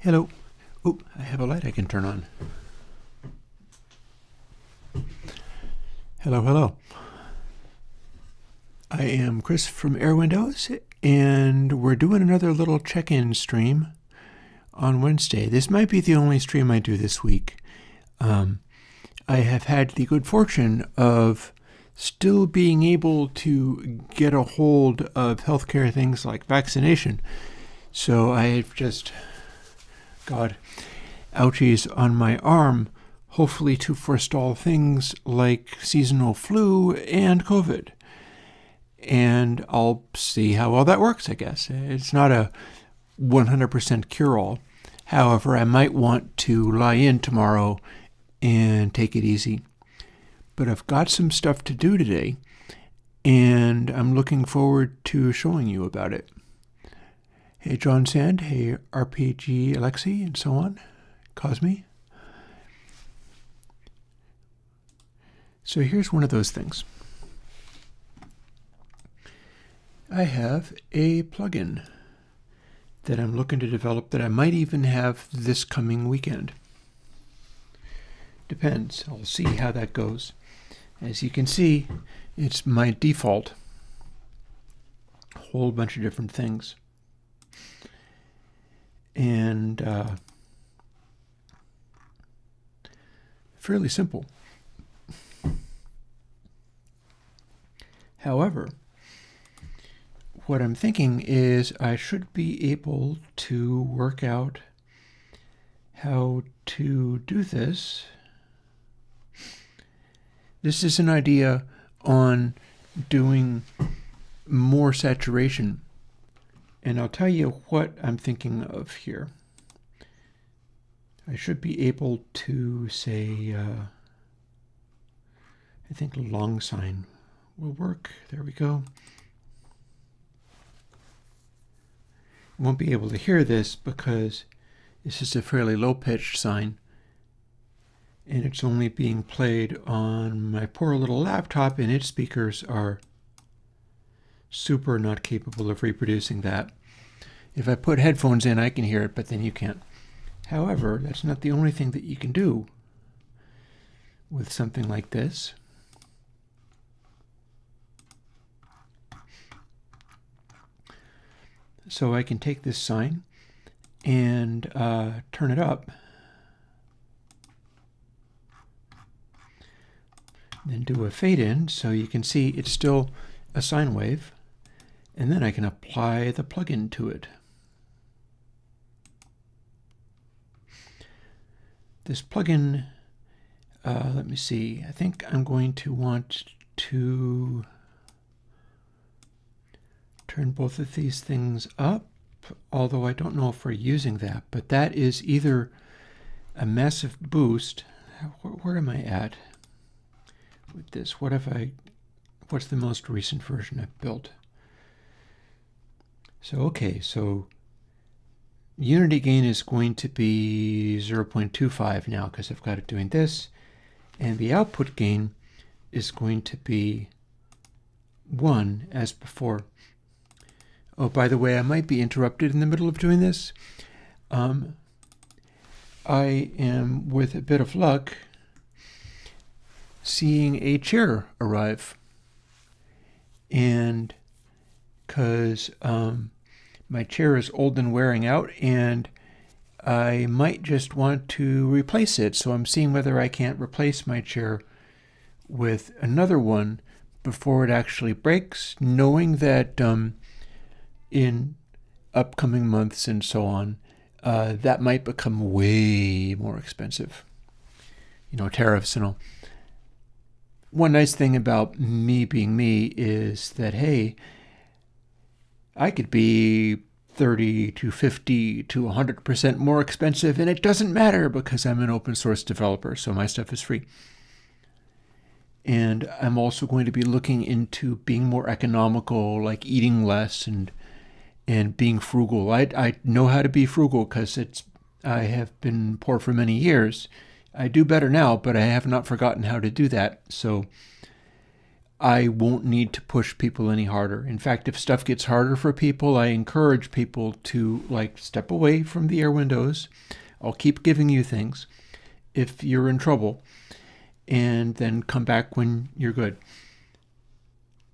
Hello. Oh, I have a light I can turn on. Hello, hello. I am Chris from Airwindows, and we're doing another little check-in stream on Wednesday. This might be the only stream I do this week. I have had the good fortune of still being able to get a hold of healthcare things like vaccination. So I've just got ouchies on my arm, hopefully to forestall things like seasonal flu and COVID. And I'll see how well that works, I guess. It's not a 100% cure-all. However, I might want to lie in tomorrow and take it easy. But I've got some stuff to do today, and I'm looking forward to showing you about it. Hey, John Sand. Hey, RPG Alexi, and so on. Cosme. So here's one of those things. I have a plugin that I'm looking to develop that I might even have this coming weekend. Depends. I'll see how that goes. As you can see, it's my default. A whole bunch of different things. And fairly simple. However, what I'm thinking is I should be able to work out how to do this. This is an idea on doing more saturation. And I'll tell you what I'm thinking of here. I should be able to say, I think long sign will work. There we go. Won't be able to hear this because this is a fairly low-pitched sine, and it's only being played on my poor little laptop, and its speakers are super not capable of reproducing that. If I put headphones in, I can hear it, but then you can't. However, that's not the only thing that you can do with something like this. So I can take this sine and turn it up. Then do a fade in so you can see it's still a sine wave. And then I can apply the plugin to it. This plugin, let me see, I think I'm going to want to turn both of these things up, although I don't know if we're using that, but that is either a massive boost. Where am I at with this? What's the most recent version I've built? So, okay, so unity gain is going to be 0.25 now because I've got it doing this, and the output gain is going to be 1 as before. Oh, by the way, I might be interrupted in the middle of doing this. I am, with a bit of luck, seeing a chair arrive. And because my chair is old and wearing out, and I might just want to replace it. So I'm seeing whether I can't replace my chair with another one before it actually breaks, knowing that in upcoming months and so on, that might become way more expensive. You know, tariffs and all. One nice thing about me being me is that, hey, I could be 30 to 50 to 100% more expensive, and it doesn't matter because I'm an open source developer, so my stuff is free. And I'm also going to be looking into being more economical, like eating less and being frugal. I know how to be frugal because I have been poor for many years. I do better now, but I have not forgotten how to do that. So I won't need to push people any harder. In fact, if stuff gets harder for people, I encourage people to step away from the Airwindows. I'll keep giving you things if you're in trouble, and then come back when you're good.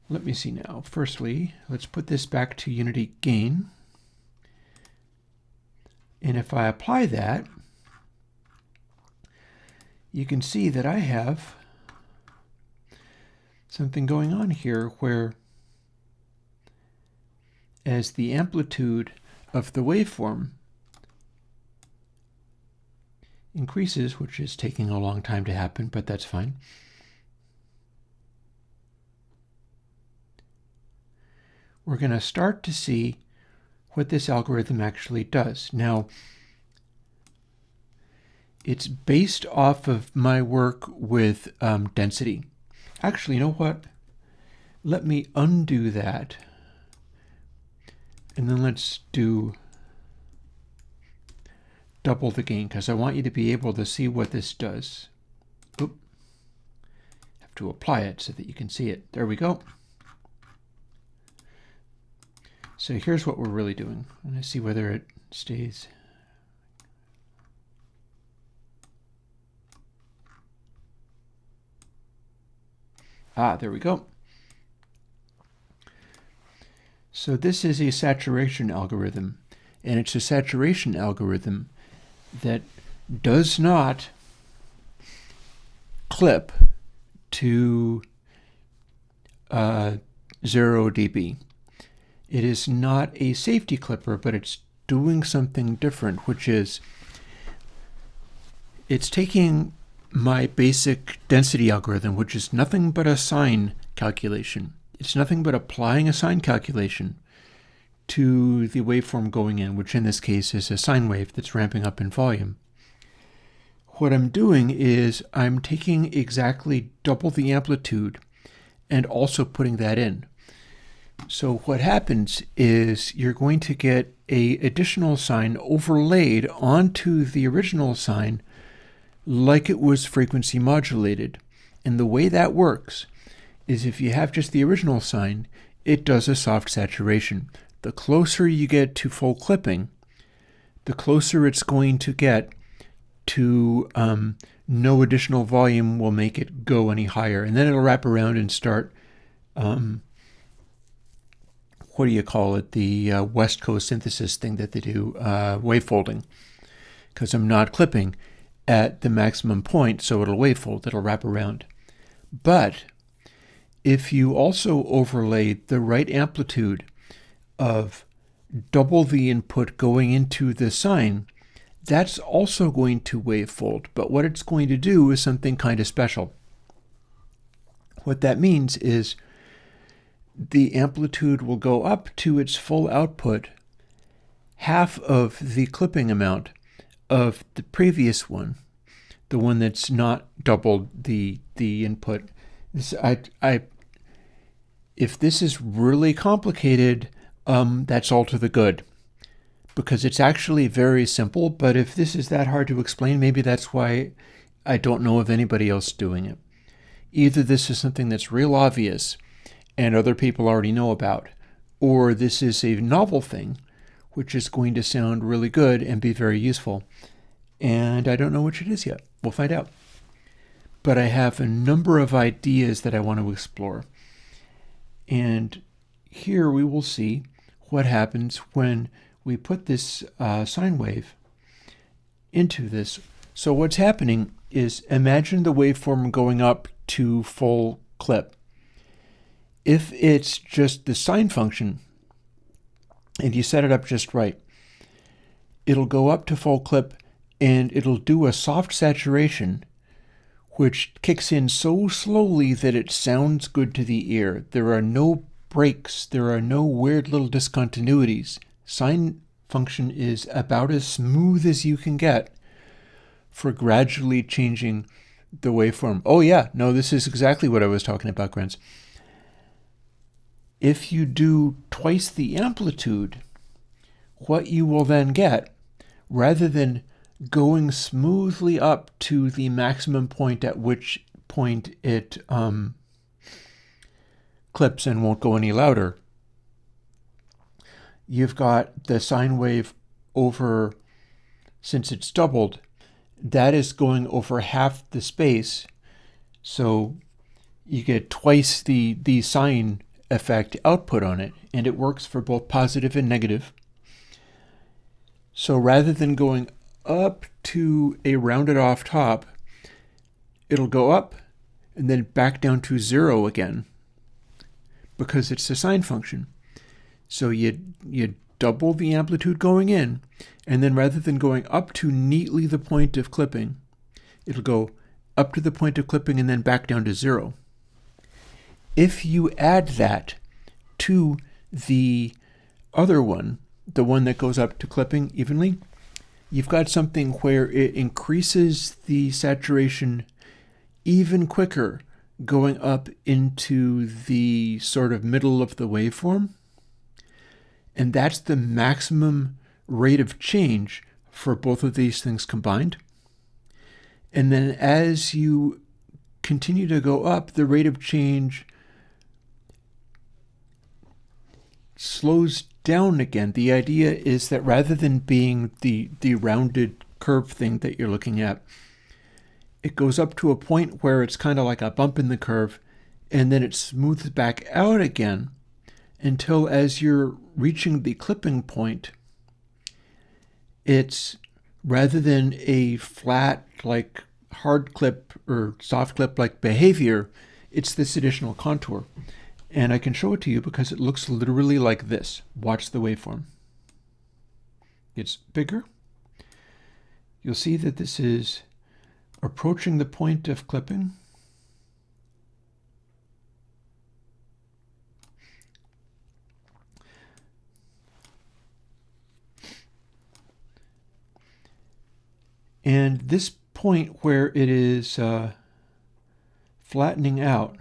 Let me see now. Firstly, let's put this back to Unity gain. And if I apply that, you can see that I have something going on here where as the amplitude of the waveform increases, which is taking a long time to happen, but that's fine, we're going to start to see what this algorithm actually does. Now, it's based off of my work with density. Actually, you know what? Let me undo that. And then let's do double the gain, because I want you to be able to see what this does. Oop. Have to apply it so that you can see it. There we go. So here's what we're really doing. I'm going to see whether it stays. There we go. So this is a saturation algorithm, and it's a saturation algorithm that does not clip to 0 dB. It is not a safety clipper, but it's doing something different, which is it's taking my basic density algorithm, which is nothing but a sine calculation. It's nothing but applying a sine calculation to the waveform going in, which in this case is a sine wave that's ramping up in volume. What I'm doing is I'm taking exactly double the amplitude and also putting that in. So what happens is you're going to get an additional sine overlaid onto the original sine like it was frequency modulated. And the way that works is if you have just the original sine, it does a soft saturation. The closer you get to full clipping, the closer it's going to get to no additional volume will make it go any higher. And then it'll wrap around and start what do you call it, the West Coast synthesis thing that they do, wavefolding, because I'm not clipping at the maximum point, so it'll wavefold, it'll wrap around. But if you also overlay the right amplitude of double the input going into the sine, that's also going to wavefold, but what it's going to do is something kind of special. What that means is the amplitude will go up to its full output, half of the clipping amount of the previous one, the one that's not doubled the input. If this is really complicated, that's all to the good, because it's actually very simple. But if this is that hard to explain, maybe that's why I don't know of anybody else doing it. Either this is something that's real obvious and other people already know about, or this is a novel thing which is going to sound really good and be very useful. And I don't know which it is yet. We'll find out. But I have a number of ideas that I want to explore. And here we will see what happens when we put this sine wave into this. So what's happening is, imagine the waveform going up to full clip. If it's just the sine function, and you set it up just right, it'll go up to full clip and it'll do a soft saturation, which kicks in so slowly that it sounds good to the ear. There are no breaks. There are no weird little discontinuities. Sine function is about as smooth as you can get for gradually changing the waveform. Oh yeah, no, this is exactly what I was talking about, Grants. If you do twice the amplitude, what you will then get, rather than going smoothly up to the maximum point at which point it clips and won't go any louder. You've got the sine wave over, since it's doubled, that is going over half the space. So you get twice the sine effect output on it, and it works for both positive and negative. So rather than going up to a rounded off top, it'll go up and then back down to 0 again because it's a sine function. So you double the amplitude going in, and then rather than going up to neatly the point of clipping, it'll go up to the point of clipping and then back down to 0. If you add that to the other one, the one that goes up to clipping evenly, you've got something where it increases the saturation even quicker going up into the sort of middle of the waveform. And that's the maximum rate of change for both of these things combined. And then as you continue to go up, the rate of change slows down again. The idea is that rather than being the rounded curve thing that you're looking at, it goes up to a point where it's kind of like a bump in the curve, and then it smooths back out again until as you're reaching the clipping point, it's rather than a flat, like hard clip or soft clip like behavior, it's this additional contour. And I can show it to you because it looks literally like this. Watch the waveform. It's bigger. You'll see that this is approaching the point of clipping. And this point where it is flattening out,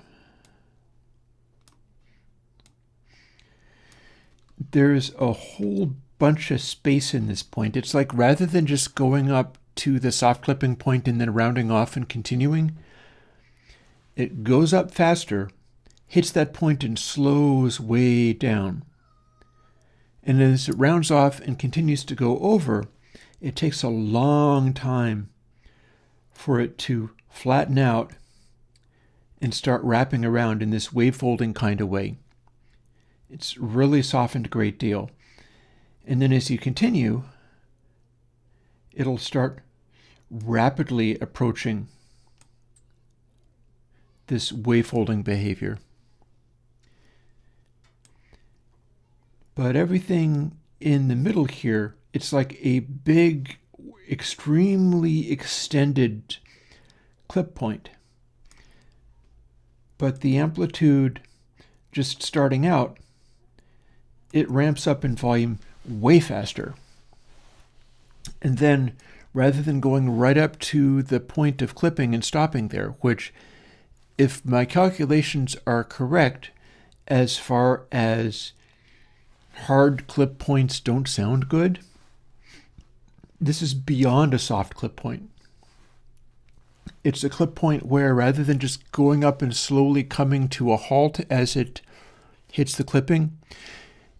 there's a whole bunch of space in this point. It's like rather than just going up to the soft clipping point and then rounding off and continuing, it goes up faster, hits that point and slows way down. And as it rounds off and continues to go over, it takes a long time for it to flatten out and start wrapping around in this wave folding kind of way. It's really softened a great deal. And then as you continue, it'll start rapidly approaching this wave folding behavior. But everything in the middle here, it's like a big, extremely extended clip point. But the amplitude just starting out, it ramps up in volume way faster. And then rather than going right up to the point of clipping and stopping there, which if my calculations are correct, as far as hard clip points don't sound good, this is beyond a soft clip point. It's a clip point where rather than just going up and slowly coming to a halt as it hits the clipping,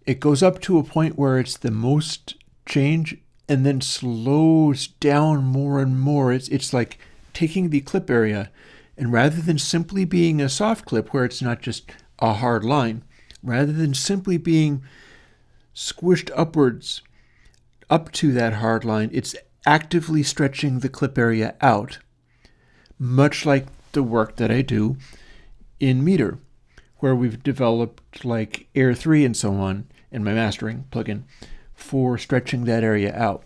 it goes up to a point where it's the most change and then slows down more and more. It's like taking the clip area, and rather than simply being a soft clip where it's not just a hard line, rather than simply being squished upwards up to that hard line, it's actively stretching the clip area out, much like the work that I do in Meter, where we've developed like Air 3 and so on in my mastering plugin for stretching that area out.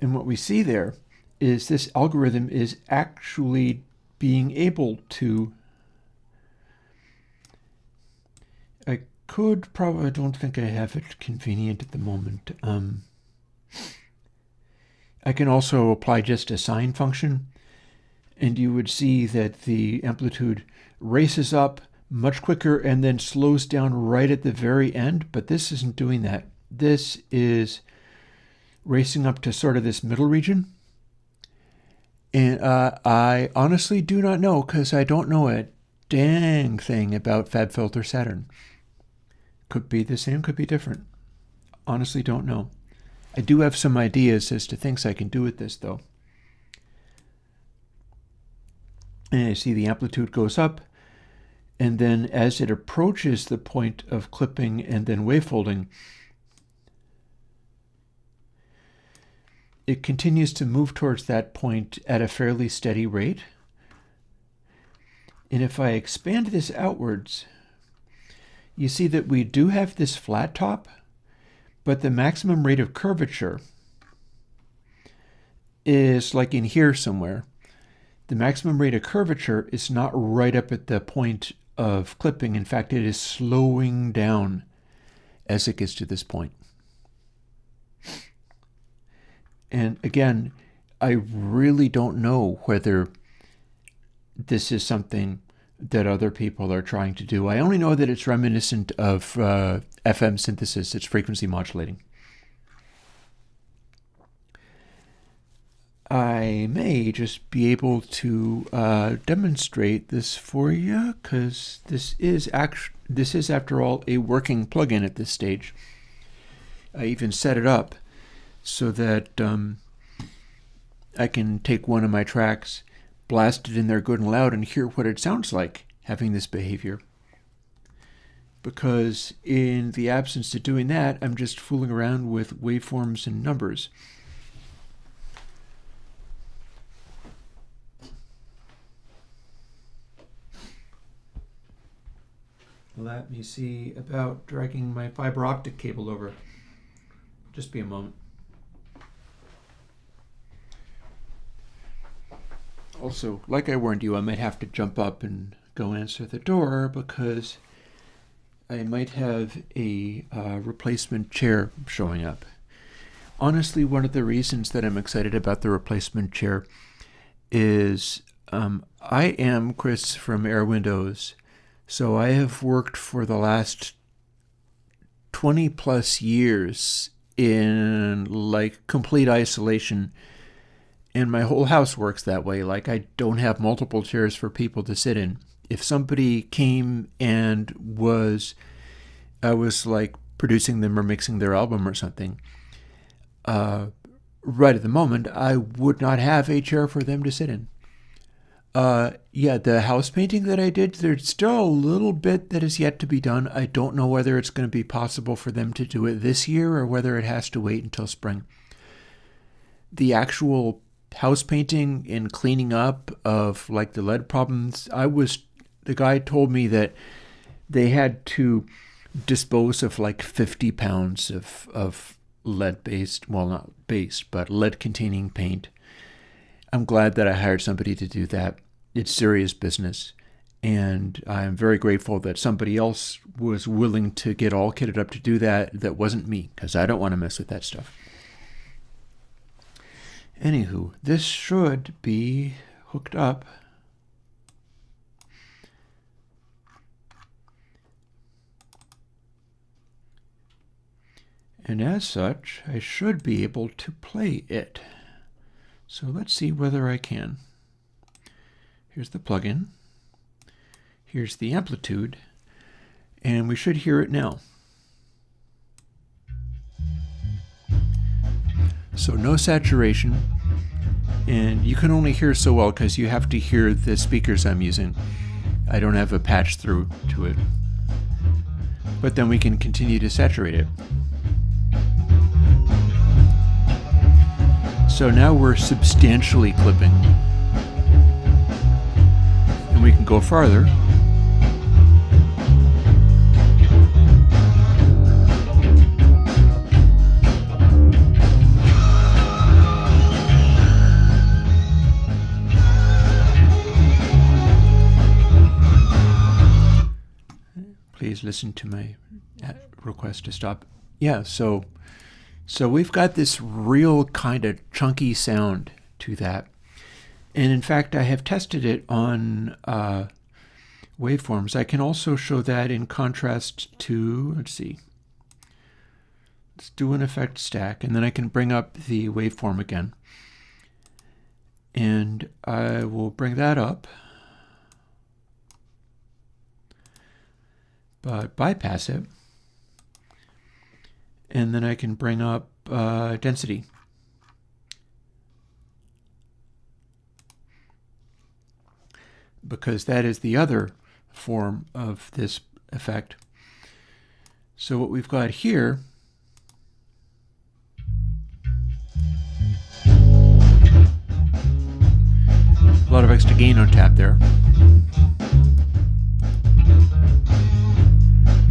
And what we see there is this algorithm is actually being able to, I don't think I have it convenient at the moment. I can also apply just a sine function, and you would see that the amplitude races up much quicker and then slows down right at the very end, but this isn't doing that. This is racing up to sort of this middle region, And I honestly do not know, because I don't know a dang thing about FabFilter Saturn. Could be the same, could be different. Honestly don't know. I do have some ideas as to things I can do with this, though. And I see the amplitude goes up, and then as it approaches the point of clipping and then wavefolding, it continues to move towards that point at a fairly steady rate. And if I expand this outwards, you see that we do have this flat top, but the maximum rate of curvature is like in here somewhere. The maximum rate of curvature is not right up at the point of clipping. In fact, it is slowing down as it gets to this point. And again, I really don't know whether this is something that other people are trying to do. I only know that it's reminiscent of FM synthesis. It's frequency modulating. I may just be able to demonstrate this for you, because this is after all a working plugin at this stage. I even set it up so that I can take one of my tracks, blast it in there good and loud, and hear what it sounds like having this behavior. Because in the absence of doing that, I'm just fooling around with waveforms and numbers. Let me see about dragging my fiber optic cable over. Just be a moment. Also, like I warned you, I might have to jump up and go answer the door, because I might have a replacement chair showing up. Honestly, one of the reasons that I'm excited about the replacement chair is I am Chris from Airwindows. So I have worked for the last 20 plus years in like complete isolation, and my whole house works that way. Like, I don't have multiple chairs for people to sit in. If somebody came and I was like producing them or mixing their album or something, right at the moment, I would not have a chair for them to sit in. Yeah, the house painting that I did, there's still a little bit that is yet to be done. I don't know whether it's going to be possible for them to do it this year or whether it has to wait until spring. The actual house painting and cleaning up of like the lead problems, the guy told me that they had to dispose of like 50 pounds of lead-based, well, not based, but lead-containing paint. I'm glad that I hired somebody to do that. It's serious business. And I'm very grateful that somebody else was willing to get all kitted up to do that wasn't me, because I don't want to mess with that stuff. Anywho, this should be hooked up. And as such, I should be able to play it. So let's see whether I can. Here's the plugin. Here's the amplitude. And we should hear it now. So no saturation. And you can only hear so well because you have to hear the speakers I'm using. I don't have a patch through to it. But then we can continue to saturate it. So now we're substantially clipping. And we can go farther. Please listen to my request to stop. Yeah, so we've got this real kind of chunky sound to that. And in fact, I have tested it on waveforms. I can also show that in contrast to, let's see. Let's do an effect stack, and then I can bring up the waveform again. And I will bring that up, but bypass it. And then I can bring up density. Because that is the other form of this effect. So what we've got here a lot of extra gain on tap there.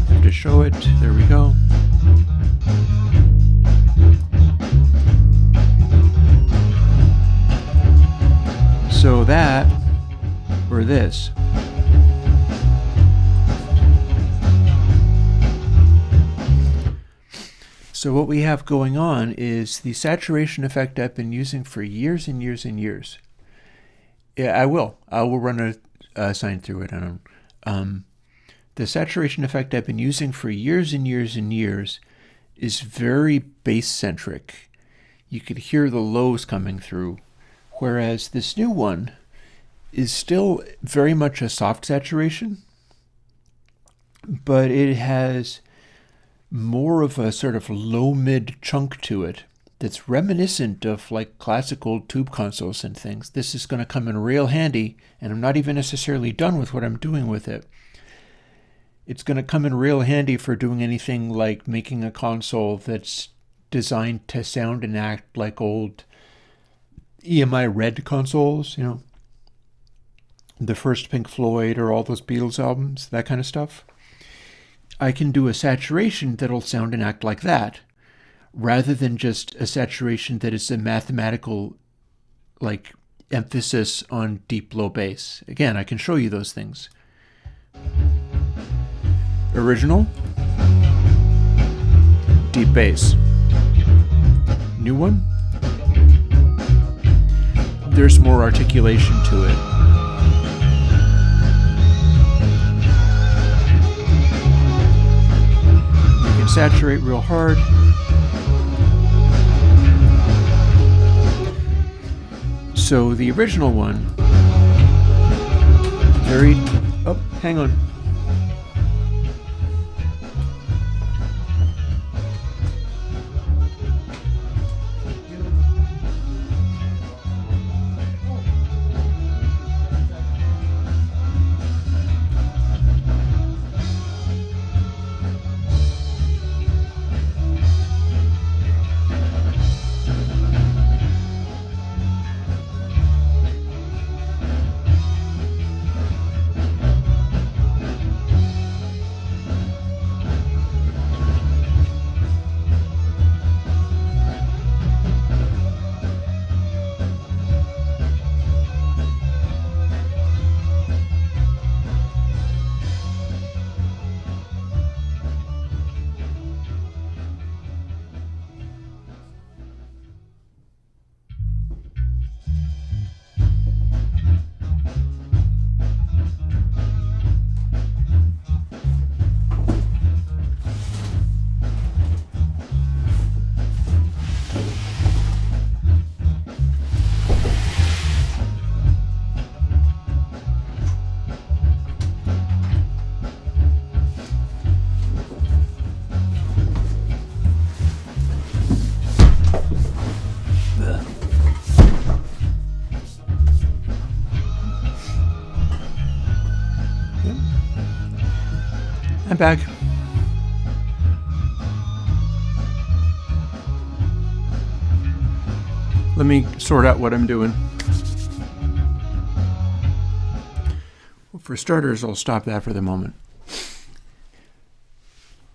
Have to show it. There we go. So that, or this, so what we have going on is the saturation effect I've been using for years and years and years. Yeah, I will run a sine through it. The saturation effect I've been using for years and years and years is very bass-centric. You could hear the lows coming through, whereas this new one is still very much a soft saturation, but it has more of a sort of low-mid chunk to it that's reminiscent of like classical tube consoles and things. This is going to come in real handy, and I'm not even necessarily done with what I'm doing with it. It's going to come in real handy for doing anything like making a console that's designed to sound and act like old EMI Red consoles, you know, the first Pink Floyd or all those Beatles albums, that kind of stuff. I can do a saturation that'll sound and act like that, rather than just a saturation that is a mathematical, like, emphasis on deep low bass. Again, I can show you those things. Original, deep bass. New one, there's more articulation to it. You can saturate real hard. So the original one, very, oh, hang on. I'm back. Let me sort out what I'm doing. Well, for starters, I'll stop that for the moment.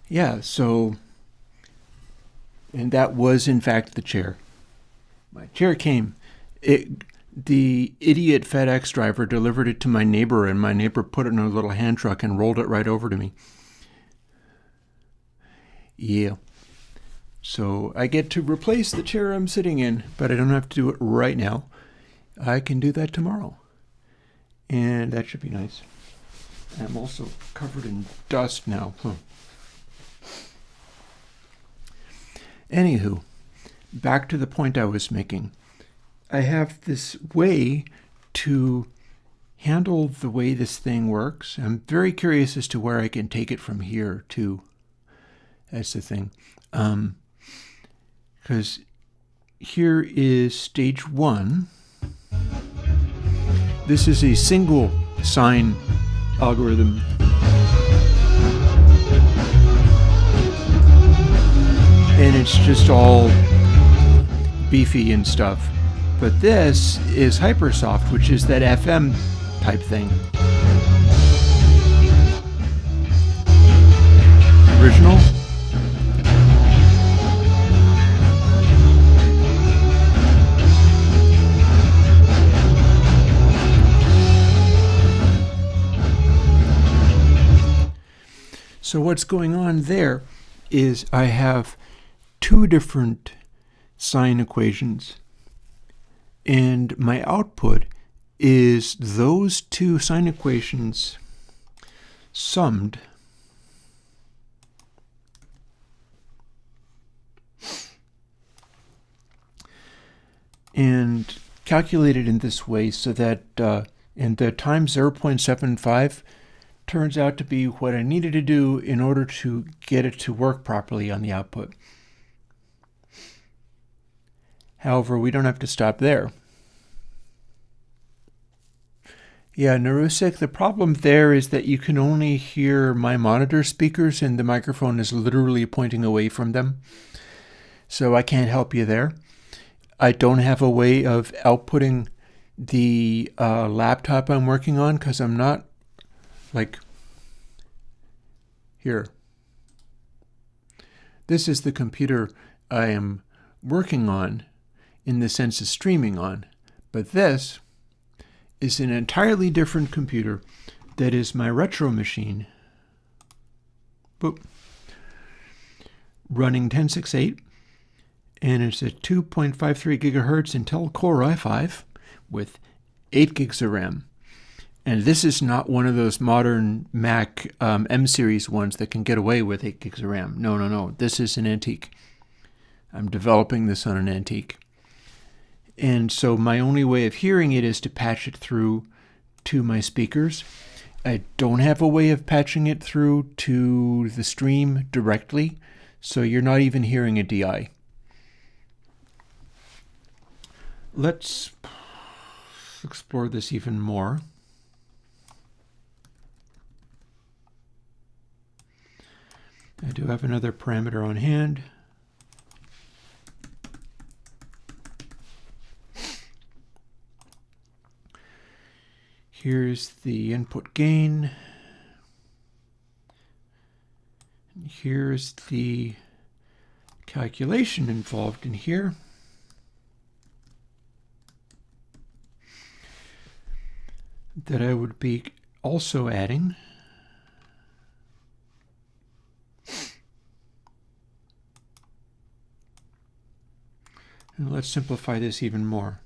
Yeah, so, and that was in fact the chair. My chair came. The idiot FedEx driver delivered it to my neighbor, and my neighbor put it in a little hand truck and rolled it right over to me. Yeah. So I get to replace the chair I'm sitting in, but I don't have to do it right now. I can do that tomorrow. And that should be nice. I'm also covered in dust now. Anywho, back to the point I was making. I have this way to handle the way this thing works. I'm very curious as to where I can take it from here too. That's the thing. Because here is stage 1. This is a single sine algorithm. And it's just all beefy and stuff. But this is Hypersoft, which is that FM type thing. Original. So what's going on there is I have 2 different sine equations, and my output is those 2 sine equations summed and calculated in this way so that and the times 0.75 turns out to be what I needed to do in order to get it to work properly on the output. However, we don't have to stop there. Yeah, Narusik, the problem there is that you can only hear my monitor speakers and the microphone is literally pointing away from them. So I can't help you there. I don't have a way of outputting the laptop I'm working on because I'm not like here. This is the computer I am working on in the sense of streaming on, but this is an entirely different computer that is my retro machine. Boop. Running 1068, and it's a 2.53 gigahertz Intel Core i5 with 8 gigs of RAM. And this is not one of those modern Mac M-series ones that can get away with 8 gigs of RAM. No. This is an antique. I'm developing this on an antique. And so my only way of hearing it is to patch it through to my speakers. I don't have a way of patching it through to the stream directly, so you're not even hearing a DI. Let's explore this even more. I do have another parameter on hand. Here's the input gain. Here's the calculation involved in here. That I would be also adding. And let's simplify this even more.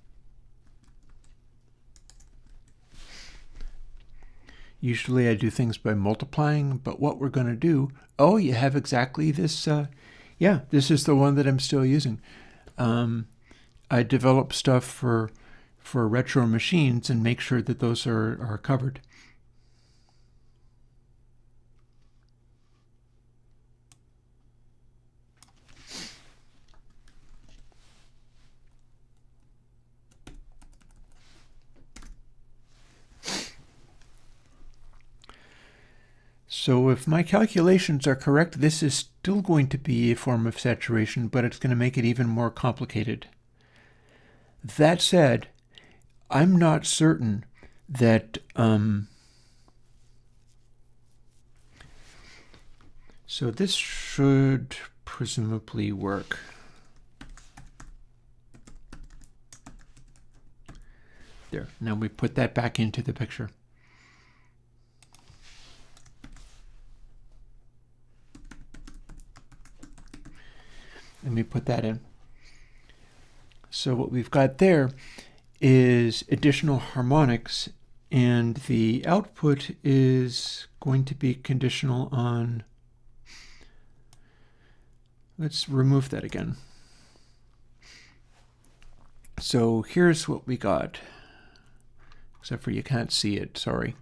Usually I do things by multiplying, but what we're going to do, oh, you have exactly this, yeah, this is the one that I'm still using. I develop stuff for retro machines and make sure that those are covered. So if my calculations are correct, this is still going to be a form of saturation, but it's going to make it even more complicated. That said, I'm not certain that so this should presumably work. There, now we put that back into the picture. Let me put that in. So what we've got there is additional harmonics, and the output is going to be conditional on, let's remove that again. So here's what we got. Except for you can't see it, sorry.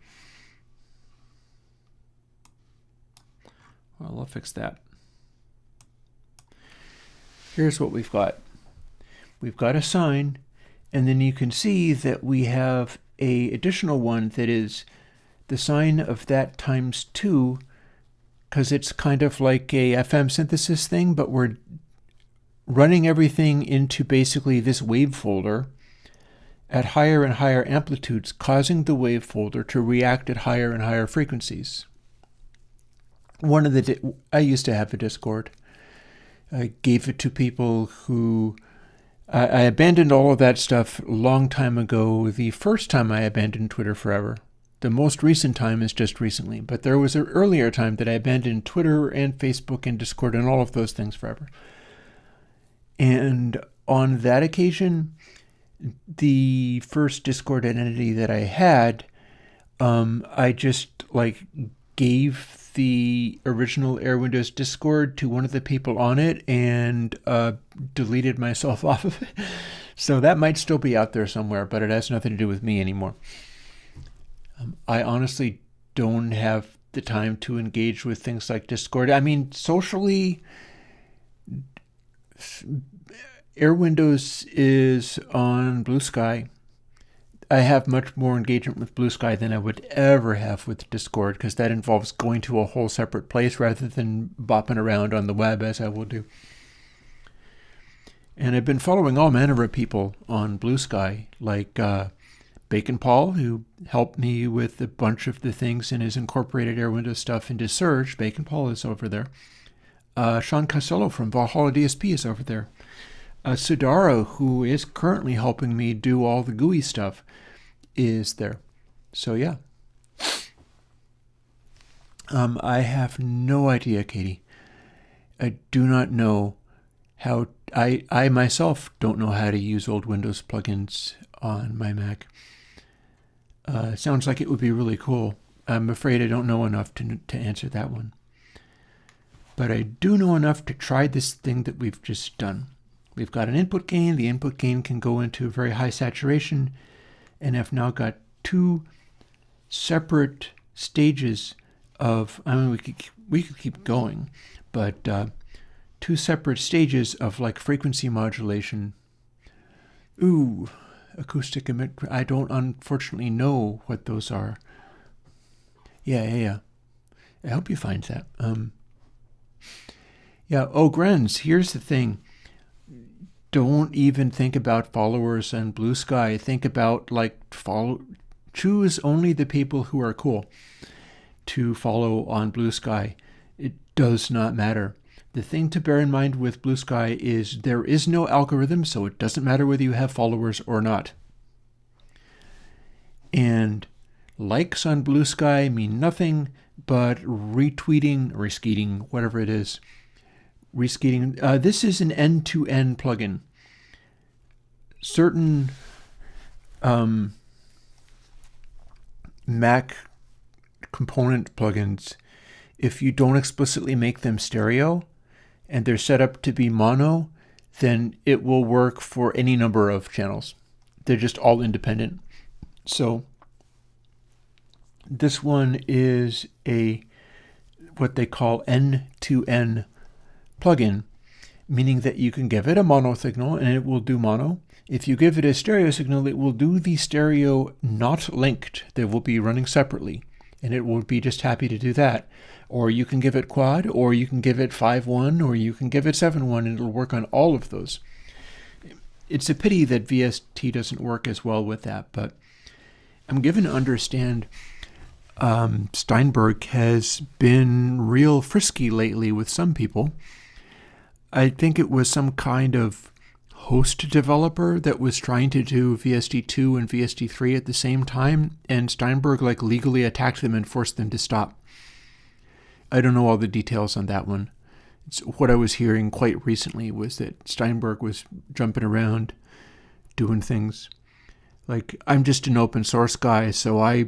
Well, I'll fix that. Here's what we've got. We've got a sign, and then you can see that we have a additional one that is the sign of that times 2, because it's kind of like a FM synthesis thing, but we're running everything into basically this wave folder at higher and higher amplitudes, causing the wave folder to react at higher and higher frequencies. I used to have a Discord. I gave it to people who I abandoned all of that stuff a long time ago. The first time I abandoned Twitter forever. The most recent time is just recently, but there was an earlier time that I abandoned Twitter and Facebook and Discord and all of those things forever. And on that occasion, the first Discord identity that I had, I just gave the original Airwindows Discord to one of the people on it and deleted myself off of it. So that might still be out there somewhere, but it has nothing to do with me anymore. I honestly don't have the time to engage with things like Discord. I mean, socially, Airwindows is on Blue Sky. I have much more engagement with Blue Sky than I would ever have with Discord, because that involves going to a whole separate place rather than bopping around on the web as I will do. And I've been following all manner of people on Blue Sky, like Bacon Paul, who helped me with a bunch of the things in his incorporated Airwindows stuff into Surge. Bacon Paul is over there. Sean Costello from Valhalla DSP is over there. Sudara, who is currently helping me do all the GUI stuff, is there. So yeah. I have no idea, Katie. I do not know how... I myself don't know how to use old Windows plugins on my Mac. It sounds like it would be really cool. I'm afraid I don't know enough to answer that one. But I do know enough to try this thing that we've just done. We've got an input gain. The input gain can go into very high saturation. And I've now got 2 separate stages of, I mean, we could keep going, but 2 separate stages of frequency modulation. Ooh, acoustic emit. I don't unfortunately know what those are. Yeah. I hope you find that. Yeah. Oh, Grens, here's the thing. Don't even think about followers on Blue Sky. Think about choose only the people who are cool to follow on Blue Sky. It does not matter. The thing to bear in mind with Blue Sky is there is no algorithm, so it doesn't matter whether you have followers or not. And likes on Blue Sky mean nothing but reskeeting, whatever it is. Reskeeting. This is an end-to-end plugin. Certain Mac component plugins, if you don't explicitly make them stereo and they're set up to be mono, then it will work for any number of channels. They're just all independent. So this one is what they call N2N plugin, meaning that you can give it a mono signal and it will do mono. If you give it a stereo signal, it will do the stereo not linked. They will be running separately, and it will be just happy to do that. Or you can give it quad, or you can give it 5.1, or you can give it 7.1, and it'll work on all of those. It's a pity that VST doesn't work as well with that, but I'm given to understand Steinberg has been real frisky lately with some people. I think it was some kind of host developer that was trying to do VST2 and VST3 at the same time, and Steinberg legally attacked them and forced them to stop. I don't know all the details on that one. What I was hearing quite recently was that Steinberg was jumping around doing things. I'm just an open source guy, so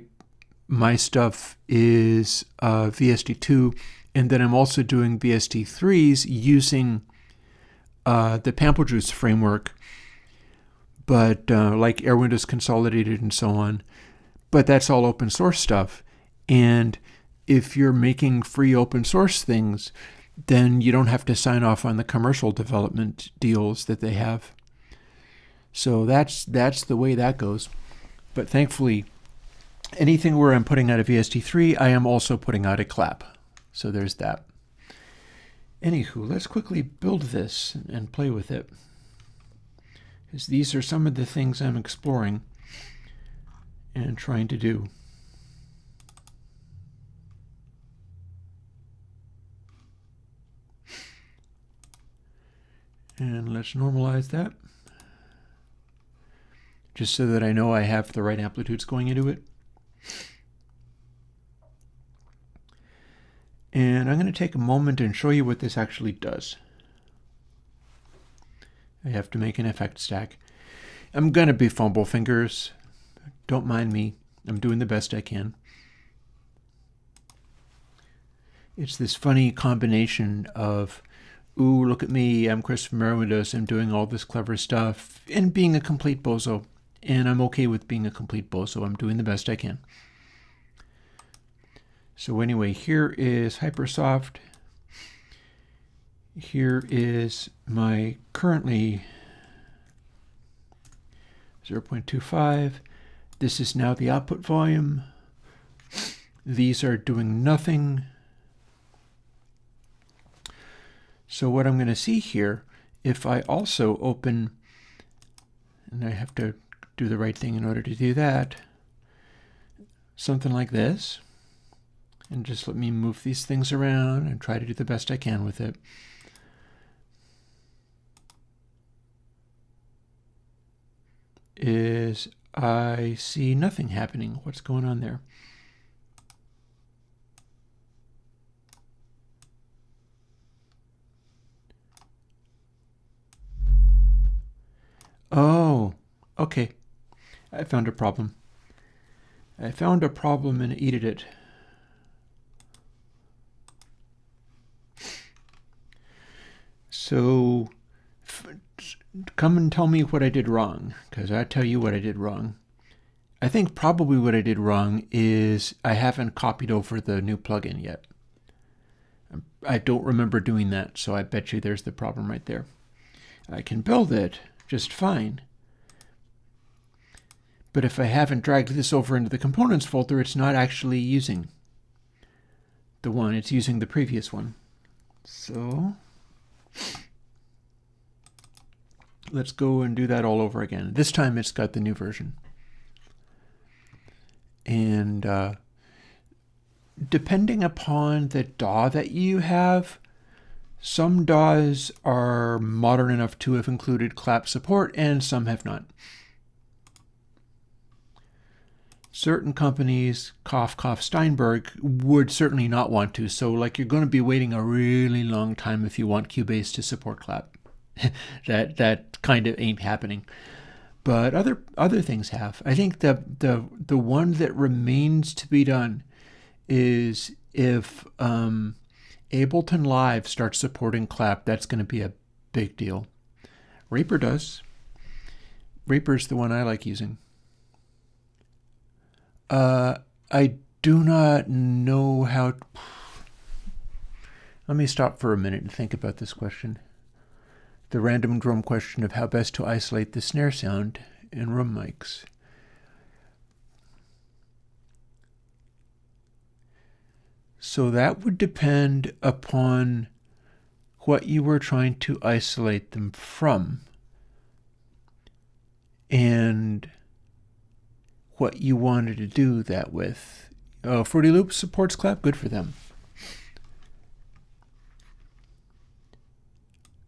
my stuff is VST2, and then I'm also doing VST3s using the Pamplejuice framework. but like Airwindows Consolidated and so on. But that's all open source stuff. And if you're making free open source things, then you don't have to sign off on the commercial development deals that they have. So that's the way that goes. But thankfully, anything where I'm putting out a VST3, I am also putting out a clap. So there's that. Anywho, let's quickly build this and play with it, because these are some of the things I'm exploring and trying to do. And let's normalize that, just so that I know I have the right amplitudes going into it. And I'm going to take a moment and show you what this actually does. I have to make an effect stack. I'm going to be fumble fingers. Don't mind me. I'm doing the best I can. It's this funny combination of, ooh, look at me, I'm Chris from Airwindows, I'm doing all this clever stuff, and being a complete bozo. And I'm okay with being a complete bozo. I'm doing the best I can. So anyway, here is Hypersoft. Here is my currently 0.25. This is now the output volume. These are doing nothing. So what I'm going to see here, if I also open, and I have to do the right thing in order to do that, something like this. And just let me move these things around and try to do the best I can with it. Is I see nothing happening. What's going on there? Oh, okay. I found a problem. I found a problem and eated it. So come and tell me what I did wrong, because I tell you what I did wrong. I think probably what I did wrong is I haven't copied over the new plugin yet. I don't remember doing that, so I bet you there's the problem right there. I can build it just fine. But if I haven't dragged this over into the components folder, it's not actually using the one, it's using the previous one. So let's go and do that all over again. This time it's got the new version. And depending upon the DAW that you have, some DAWs are modern enough to have included clap support and some have not. Certain companies, cough, cough, Steinberg, would certainly not want to. So like you're going to be waiting a really long time if you want Cubase to support clap. that kind of ain't happening. But other things have. I think the one that remains to be done is if Ableton Live starts supporting clap, that's going to be a big deal. Reaper does. Reaper's the one I like using. I do not know how. Let me stop for a minute and think about this question. The random drum question of how best to isolate the snare sound in room mics. So that would depend upon what you were trying to isolate them from and what you wanted to do that with. Fruity Loops supports clap, good for them.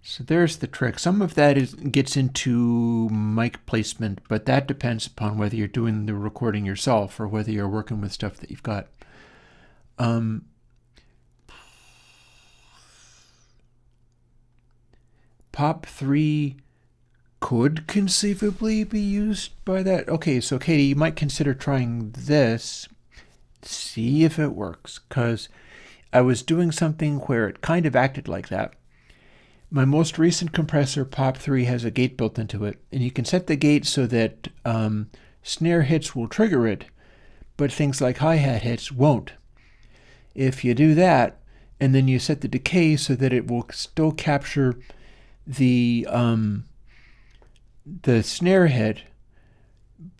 So there's the trick. Some of that gets into mic placement, but that depends upon whether you're doing the recording yourself or whether you're working with stuff that you've got. Pop 3 could conceivably be used by that. Okay, so Katie, you might consider trying this, see if it works, because I was doing something where it kind of acted like that, My most recent compressor, Pop 3, has a gate built into it, and you can set the gate so that snare hits will trigger it, but things like hi-hat hits won't. If you do that, and then you set the decay so that it will still capture the snare hit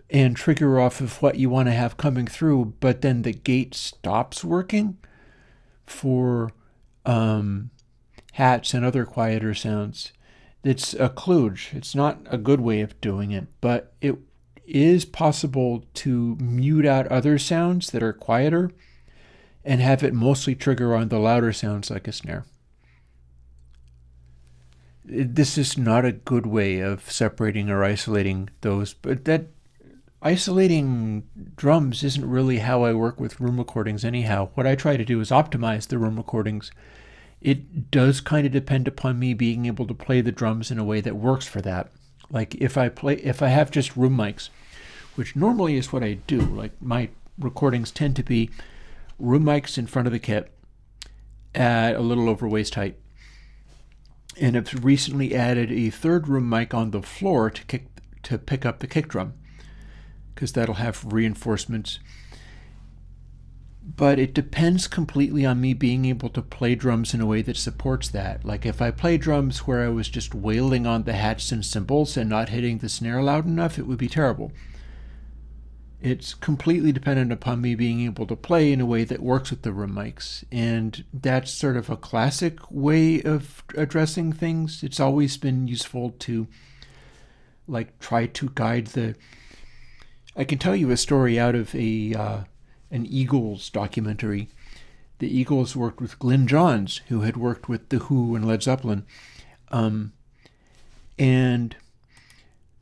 and trigger off of what you want to have coming through, but then the gate stops working for hats and other quieter sounds. It's a kludge. It's not a good way of doing it, but it is possible to mute out other sounds that are quieter and have it mostly trigger on the louder sounds like a snare. This is not a good way of separating or isolating those, but that isolating drums isn't really how I work with room recordings anyhow. What I try to do is optimize the room recordings. It does kind of depend upon me being able to play the drums in a way that works for that. Like if I have just room mics, which normally is what I do, like my recordings tend to be room mics in front of the kit at a little over waist height. And I've recently added a third room mic on the floor to pick up the kick drum, because that'll have reinforcements. But it depends completely on me being able to play drums in a way that supports that. Like if I play drums where I was just wailing on the hats and cymbals and not hitting the snare loud enough, it would be terrible. It's completely dependent upon me being able to play in a way that works with the room mics. And that's sort of a classic way of addressing things. It's always been useful to try to guide the... I can tell you a story out of an Eagles documentary. The Eagles worked with Glyn Johns, who had worked with The Who and Led Zeppelin. And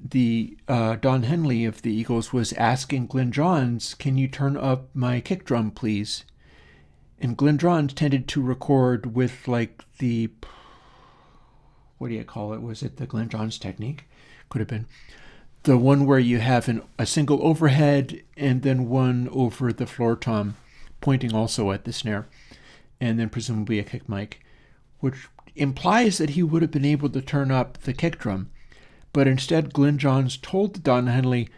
the Don Henley of the Eagles was asking Glyn Johns, "Can you turn up my kick drum, please?" And Glyn Johns tended to record with the, what do you call it? Was it the Glyn Johns technique? Could have been. The one where you have a single overhead and then one over the floor tom, pointing also at the snare, and then presumably a kick mic, which implies that he would have been able to turn up the kick drum. But instead, Glyn Johns told Don Henley,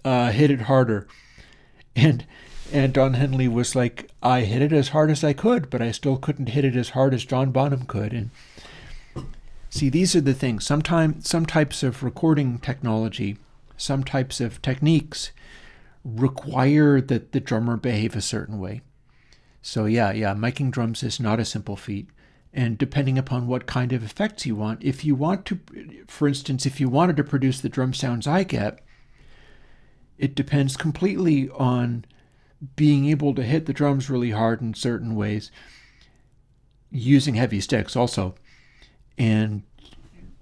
hit it harder. And Don Henley was like, I hit it as hard as I could, but I still couldn't hit it as hard as John Bonham could. And see, these are the things. Sometimes some types of recording technology, some types of techniques require that the drummer behave a certain way. So yeah, miking drums is not a simple feat. And depending upon what kind of effects you want, if you want to, for instance, if you wanted to produce the drum sounds I get, it depends completely on being able to hit the drums really hard in certain ways, using heavy sticks also, and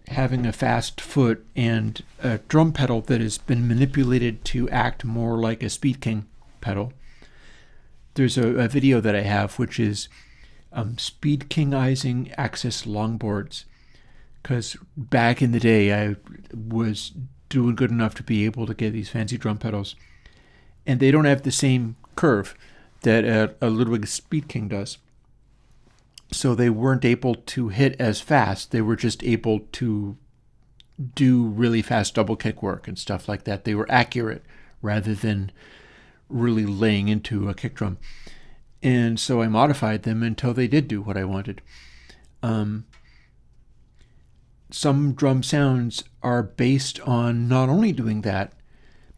having a fast foot and a drum pedal that has been manipulated to act more like a Speed King pedal. There's a video that I have which is Speed Kingizing Axis longboards, because back in the day I was doing good enough to be able to get these fancy drum pedals, and they don't have the same curve that a Ludwig Speed King does. So they weren't able to hit as fast. They were just able to do really fast double kick work and stuff like that. They were accurate rather than really laying into a kick drum. And so I modified them until they did do what I wanted. Some drum sounds are based on not only doing that,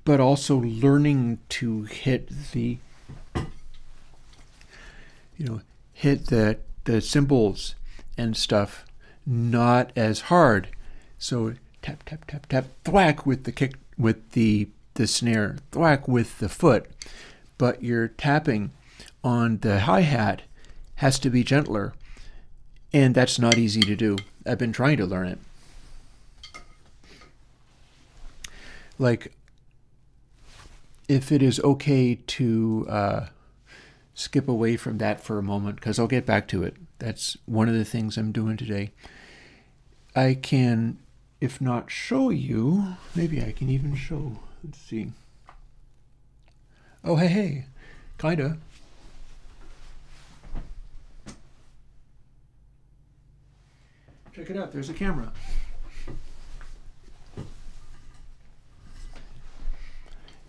but also learning to hit the cymbals and stuff not as hard. So tap, tap, tap, tap, thwack with the kick, with the snare, thwack with the foot. But your tapping on the hi-hat has to be gentler, and that's not easy to do. I've been trying to learn it. If it is okay to skip away from that for a moment, because I'll get back to it. That's one of the things I'm doing today. I can, if not show you, maybe I can even show. Let's see. Oh, hey, kinda. Check it out, there's a camera.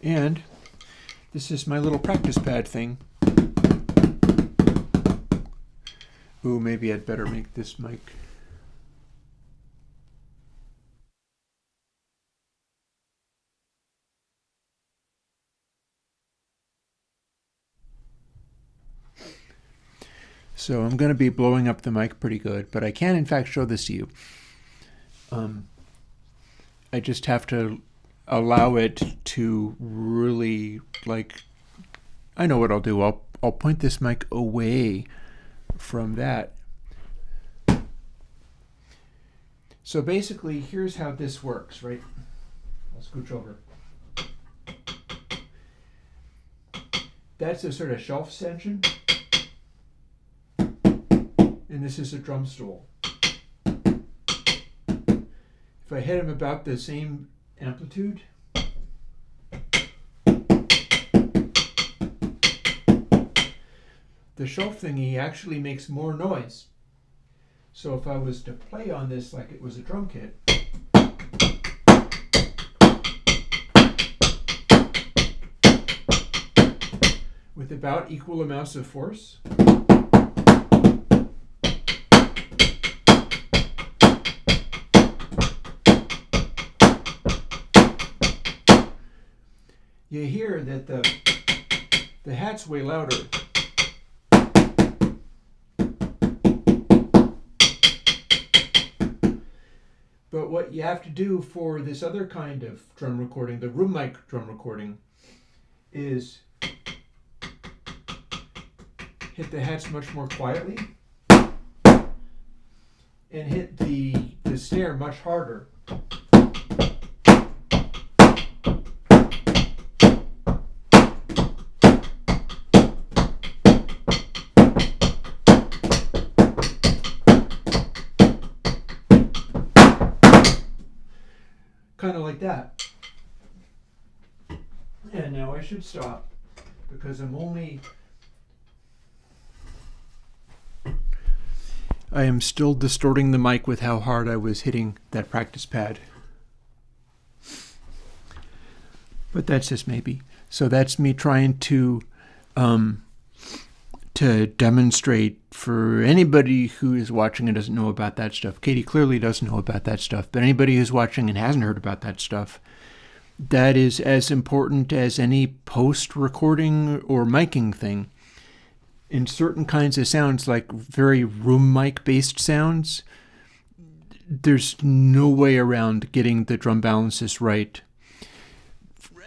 And this is my little practice pad thing. Ooh, maybe I'd better make this mic. So I'm going to be blowing up the mic pretty good, but I can in fact show this to you. I just have to allow it to really, like, I know what I'll do. I'll point this mic away from that. So basically, here's how this works, right? I'll scooch over. That's a sort of shelf extension. And this is a drum stool. If I hit them about the same amplitude, the shelf thingy actually makes more noise. So if I was to play on this like it was a drum kit, with about equal amounts of force, you hear that the hat's way louder. But what you have to do for this other kind of drum recording, the room mic drum recording, is hit the hats much more quietly and hit the snare much harder. Kind of like that. And now I should stop because I am still distorting the mic with how hard I was hitting that practice pad. But that's just maybe. So that's me trying to demonstrate for anybody who is watching and doesn't know about that stuff. Katie clearly doesn't know about that stuff, but anybody who's watching and hasn't heard about that stuff, that is as important as any post-recording or miking thing. In certain kinds of sounds, like very room mic based sounds, there's no way around getting the drum balances right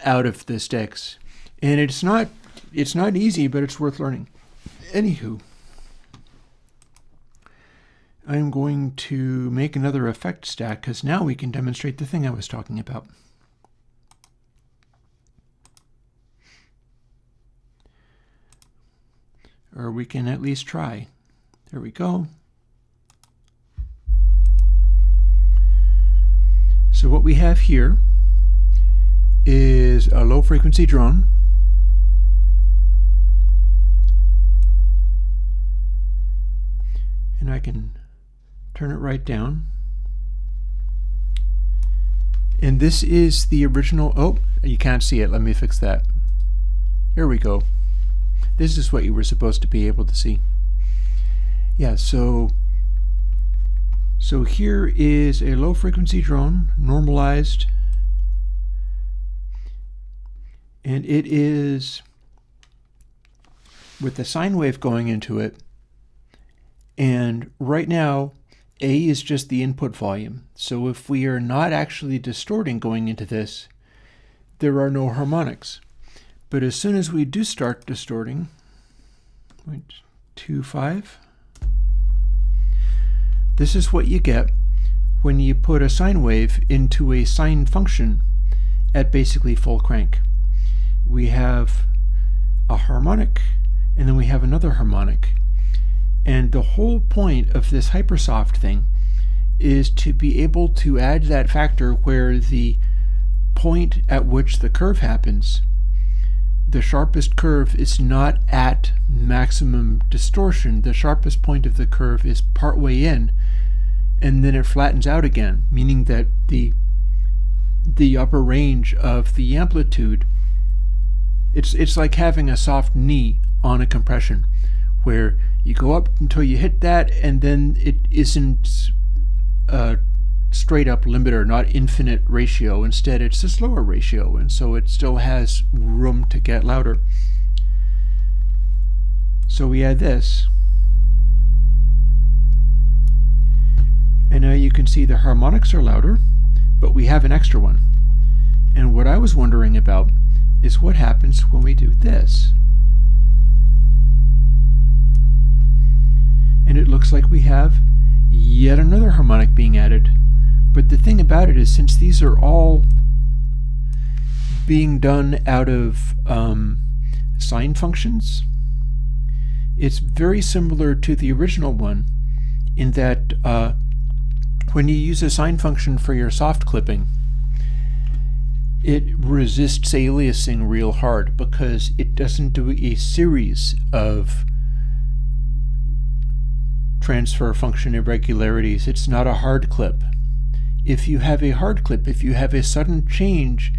out of the sticks. And it's not easy, but it's worth learning. Anywho, I'm going to make another effect stack because now we can demonstrate the thing I was talking about. Or we can at least try. There we go. So what we have here is a low frequency drone. And I can turn it right down. And this is the original, oh, you can't see it. Let me fix that. Here we go. This is what you were supposed to be able to see. Yeah, so here is a low frequency drone, normalized. And it is with the sine wave going into it. And right now, A is just the input volume. So if we are not actually distorting going into this, there are no harmonics. But as soon as we do start distorting, 0.25, this is what you get when you put a sine wave into a sine function at basically full crank. We have a harmonic, and then we have another harmonic. And the whole point of this hypersoft thing is to be able to add that factor where the point at which the curve happens, the sharpest curve is not at maximum distortion. The sharpest point of the curve is partway in, and then it flattens out again, meaning that the upper range of the amplitude, it's like having a soft knee on a compression, where you go up until you hit that, and then it isn't a straight up limiter, not infinite ratio. Instead, it's a slower ratio, and so it still has room to get louder. So we add this, and now you can see the harmonics are louder, but we have an extra one. And what I was wondering about is what happens when we do this. And it looks like we have yet another harmonic being added. But the thing about it is, since these are all being done out of sine functions, it's very similar to the original one in that when you use a sine function for your soft clipping, it resists aliasing real hard because it doesn't do a series of transfer function irregularities. It's not a hard clip. If you have a hard clip, if you have a sudden change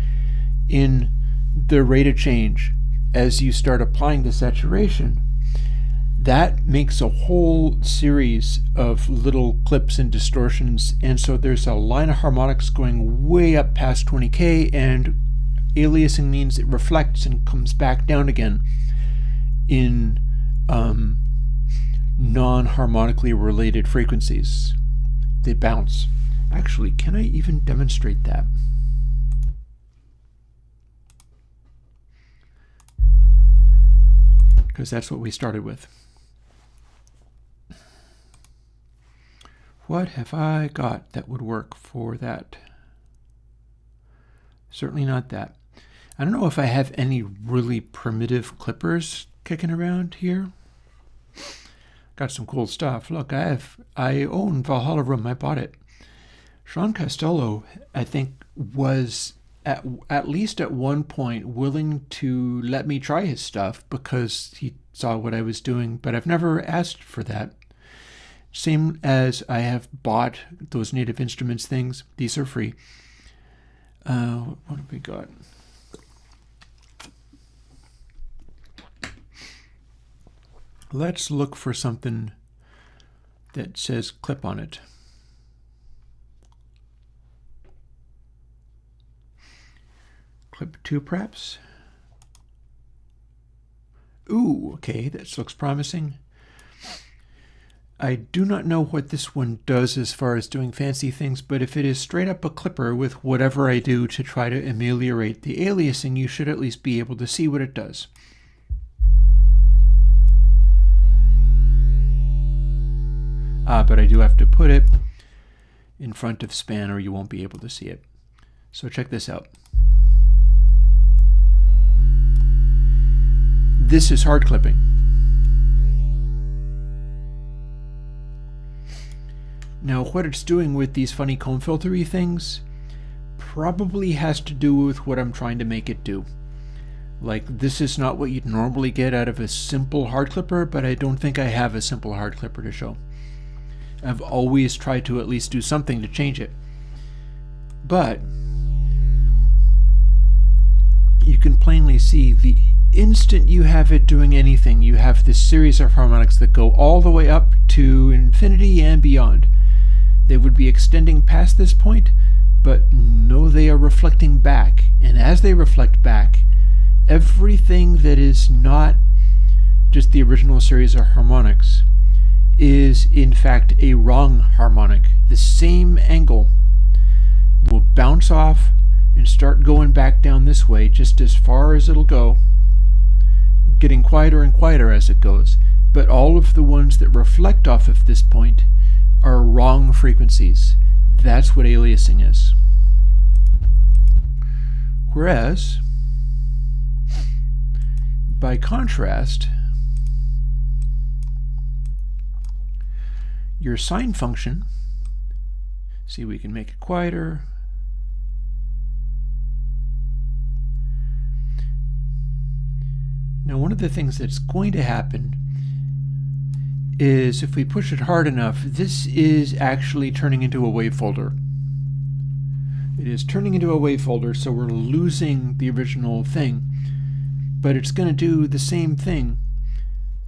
in the rate of change as you start applying the saturation, that makes a whole series of little clips and distortions, and so there's a line of harmonics going way up past 20K, and aliasing means it reflects and comes back down again in non-harmonically related frequencies. They bounce. Actually, can I even demonstrate that? Because that's what we started with. What have I got that would work for that? Certainly not that. I don't know if I have any really primitive clippers kicking around here. Got some cool stuff. Look, I own Valhalla Room. I bought it. Sean Costello, I think, was at least at one point willing to let me try his stuff because he saw what I was doing, but I've never asked for that. Same as I have bought those Native Instruments things. These are free. What have we got? Let's look for something that says clip on it. Clip 2 perhaps? Ooh, okay, that looks promising. I do not know what this one does as far as doing fancy things, but if it is straight up a clipper with whatever I do to try to ameliorate the aliasing, you should at least be able to see what it does. But I do have to put it in front of span or you won't be able to see it. So check this out. This is hard clipping. Now what it's doing with these funny comb filtery things probably has to do with what I'm trying to make it do. Like, this is not what you'd normally get out of a simple hard clipper, but I don't think I have a simple hard clipper to show. I've always tried to at least do something to change it. But you can plainly see the instant you have it doing anything, you have this series of harmonics that go all the way up to infinity and beyond. They would be extending past this point, but no, they are reflecting back. And as they reflect back, everything that is not just the original series of harmonics is in fact a wrong harmonic. The same angle will bounce off and start going back down this way just as far as it'll go, getting quieter and quieter as it goes. But all of the ones that reflect off of this point are wrong frequencies. That's what aliasing is. Whereas, by contrast, your sine function, see, we can make it quieter. Now, one of the things that's going to happen is if we push it hard enough, this is actually turning into a wave folder. It is turning into a wave folder, so we're losing the original thing. But it's going to do the same thing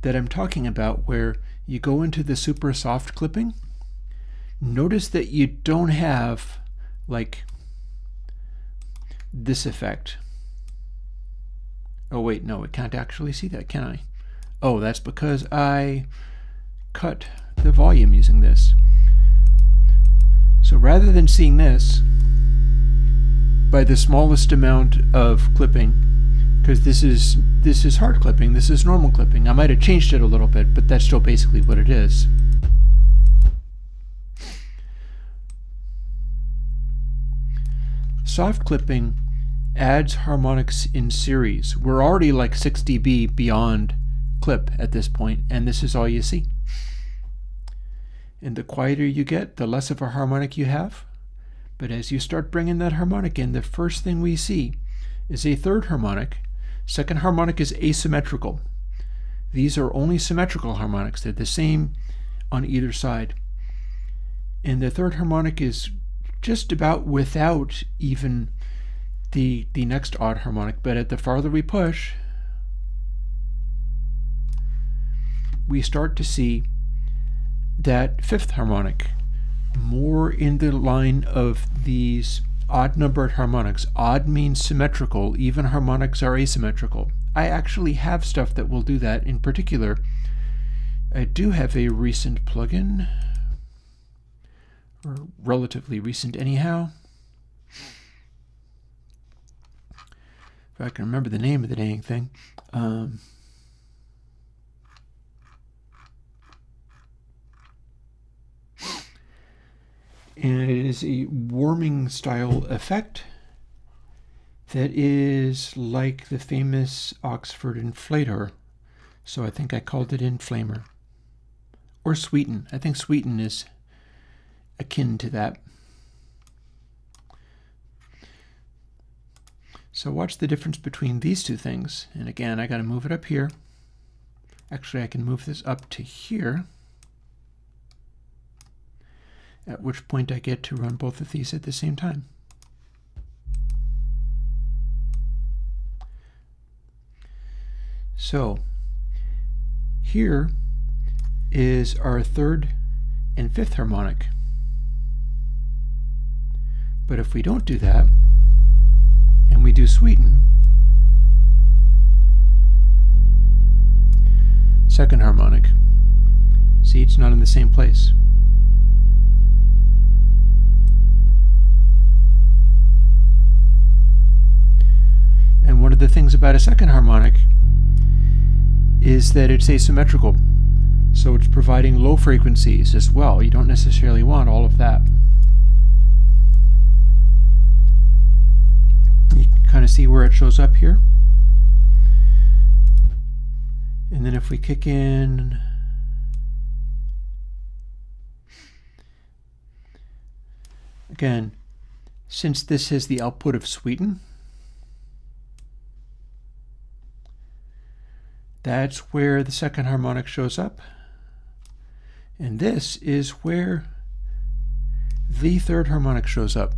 that I'm talking about, where you go into the super soft clipping. Notice that you don't have like this effect. Oh wait, no, it can't actually see that, can I? Oh, that's because I cut the volume using this. So rather than seeing this by the smallest amount of clipping, because this is hard clipping, this is normal clipping. I might have changed it a little bit, but that's still basically what it is. Soft clipping adds harmonics in series. We're already like 6 dB beyond clip at this point, and this is all you see. And the quieter you get, the less of a harmonic you have. But as you start bringing that harmonic in, the first thing we see is a third harmonic. Second harmonic is asymmetrical. These are only symmetrical harmonics. They're the same on either side. And the third harmonic is just about without even the next odd harmonic. But at the farther we push, we start to see that fifth harmonic, more in the line of these odd numbered harmonics. Odd means symmetrical, even harmonics are asymmetrical. I actually have stuff that will do that. In particular, I do have a recent plugin, or relatively recent anyhow. If I can remember the name of the dang thing. And it is a warming style effect that is like the famous Oxford inflator. So I think I called it Inflamer. Or Sweeten. I think Sweeten is akin to that. So watch the difference between these two things. And again, I got to move it up here. Actually, I can move this up to here, at which point I get to run both of these at the same time. So here is our third and fifth harmonic. But if we don't do that, and we do Sweeten, second harmonic, see, it's not in the same place. And one of the things about a second harmonic is that it's asymmetrical. So it's providing low frequencies as well. You don't necessarily want all of that. You can kind of see where it shows up here. And then if we kick in again, since this is the output of Sweeten, that's where the second harmonic shows up. And this is where the third harmonic shows up,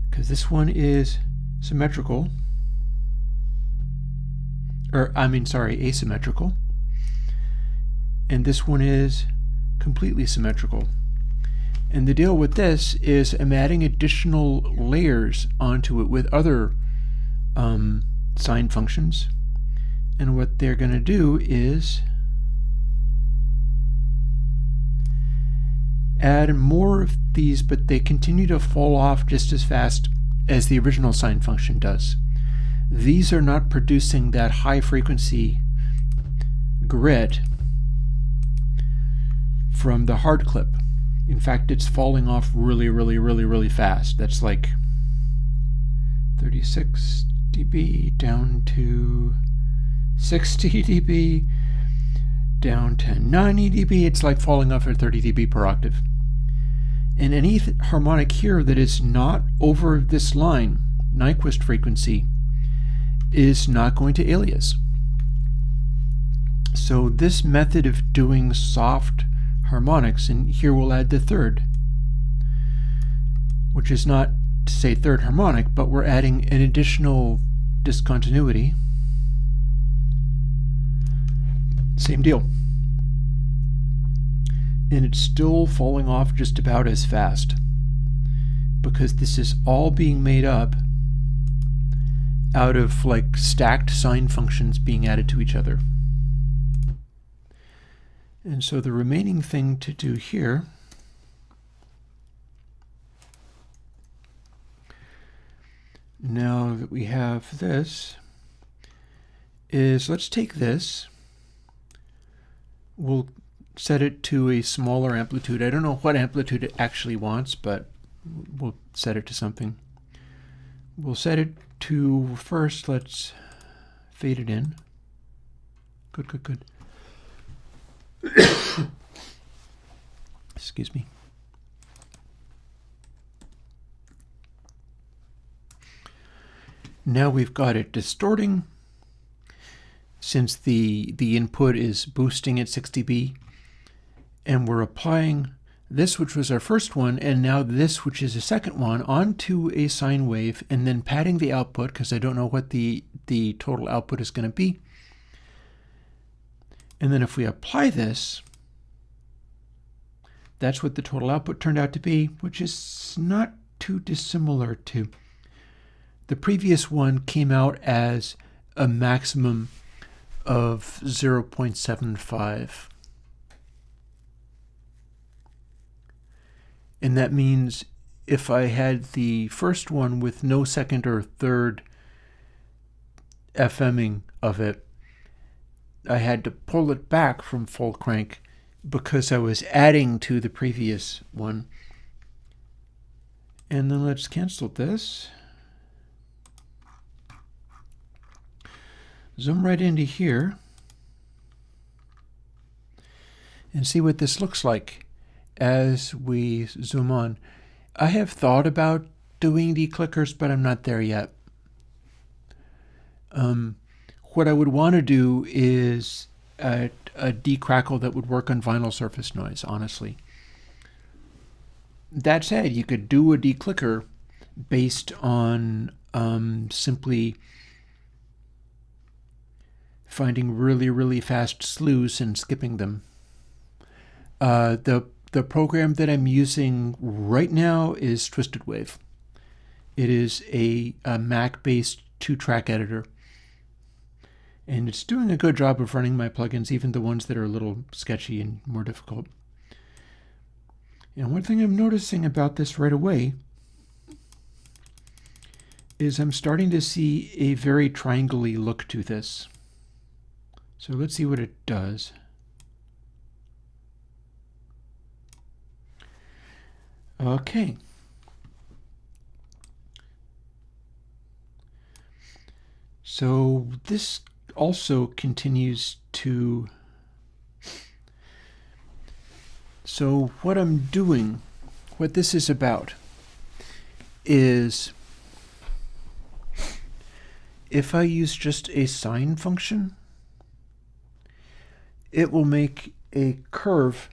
because this one is symmetrical, or asymmetrical, and this one is completely symmetrical. And the deal with this is I'm adding additional layers onto it with other sine functions. And what they're going to do is add more of these, but they continue to fall off just as fast as the original sine function does. These are not producing that high frequency grit from the hard clip. In fact, it's falling off really fast. That's like 36 dB down to 60 dB, down to 90 dB. It's like falling off at 30 dB per octave. And any harmonic here that is not over this line, Nyquist frequency, is not going to alias. So this method of doing soft harmonics, and here we'll add the third, which is not to say third harmonic, but we're adding an additional discontinuity. Same deal. And it's still falling off just about as fast, because this is all being made up out of like stacked sine functions being added to each other. And so the remaining thing to do here now that we have this is, let's take this, we'll set it to a smaller amplitude. I don't know what amplitude it actually wants, but we'll set it to something. We'll set it to, first let's fade it in. Good, good, good. Excuse me. Now we've got it distorting, since the input is boosting at 6 dB, and we're applying this, which was our first one, and now this, which is a second one, onto a sine wave, and then padding the output, because I don't know what the total output is going to be. And then if we apply this, that's what the total output turned out to be, which is not too dissimilar to the previous one. Came out as a maximum of 0.75. And that means if I had the first one with no second or third FMing of it, I had to pull it back from full crank because I was adding to the previous one. And then let's cancel this. Zoom right into here and see what this looks like as we zoom on. I have thought about doing declickers, but I'm not there yet. What I would want to do is a decrackle that would work on vinyl surface noise, honestly. That said, you could do a declicker based on simply finding really, really fast slews and skipping them. The program that I'm using right now is Twisted Wave. It is a Mac-based 2-track editor. And it's doing a good job of running my plugins, even the ones that are a little sketchy and more difficult. And one thing I'm noticing about this right away is I'm starting to see a very triangle-y look to this. So let's see what it does. Okay. So this also continues to... So what I'm doing, what this is about, is if I use just a sine function, it will make a curve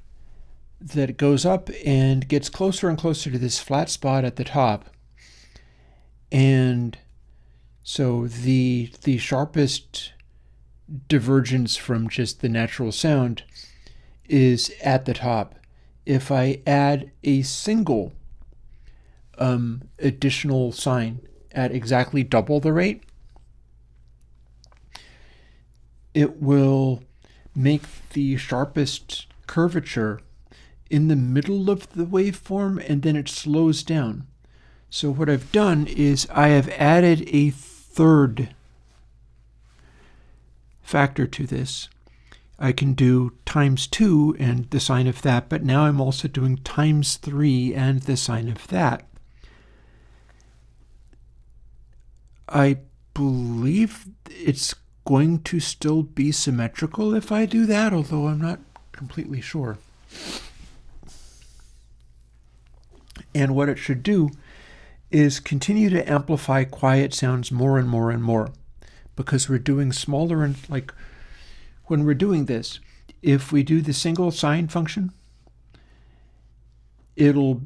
that goes up and gets closer and closer to this flat spot at the top. And so the sharpest divergence from just the natural sound is at the top. If I add a single additional sine at exactly double the rate, it will make the sharpest curvature in the middle of the waveform, and then it slows down. So what I've done is I have added a third factor to this. I can do ×2 and the sine of that, but now I'm also doing ×3 and the sine of that. I believe it's going to still be symmetrical if I do that, although I'm not completely sure. And what it should do is continue to amplify quiet sounds more and more and more, because we're doing smaller and when we're doing this, if we do the single sine function, it'll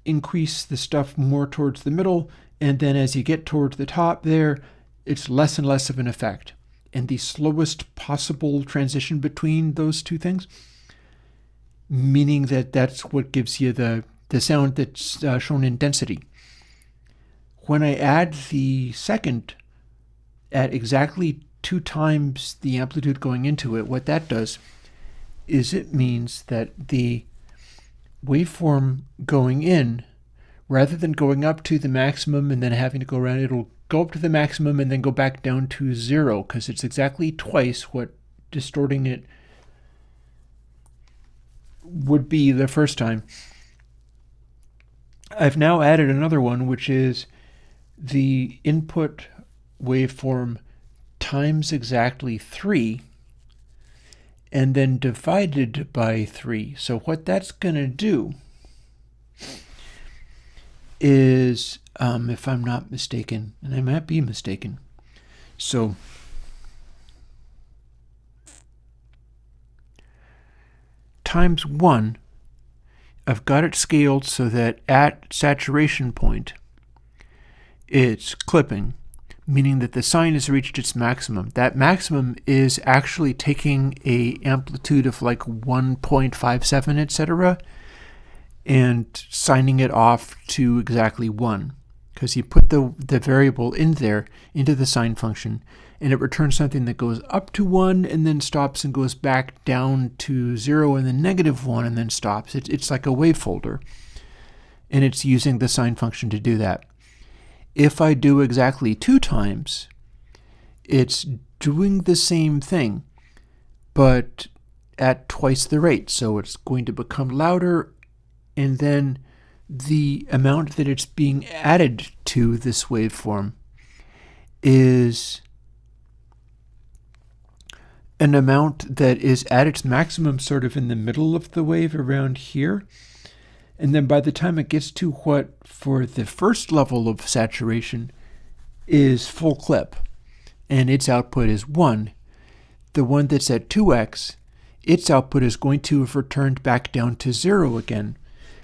increase the stuff more towards the middle, and then as you get towards the top there, it's less and less of an effect. And the slowest possible transition between those two things, meaning that that's what gives you the sound that's shown in density. When I add the second at exactly 2 times the amplitude going into it, what that does is it means that the waveform going in, rather than going up to the maximum and then having to go around, it'll go up to the maximum and then go back down to 0, because it's exactly twice what distorting it would be the first time. I've now added another one, which is the input waveform times exactly 3 and then divided by 3. So what that's going to do is, if I'm not mistaken, and I might be mistaken, so times 1, I've got it scaled so that at saturation point, it's clipping, meaning that the sine has reached its maximum. That maximum is actually taking a amplitude of like 1.57, etc., and signing it off to exactly 1, because you put the variable in there into the sine function, and it returns something that goes up to 1 and then stops and goes back down to 0 and then -1 and then stops. It's like a wave folder, and it's using the sine function to do that. If I do exactly 2 times, it's doing the same thing, but at twice the rate. So it's going to become louder, and then the amount that it's being added to this waveform is an amount that is at its maximum sort of in the middle of the wave around here. And then by the time it gets to what, for the first level of saturation, is full clip, and its output is 1, the one that's at 2x, its output is going to have returned back down to 0 again,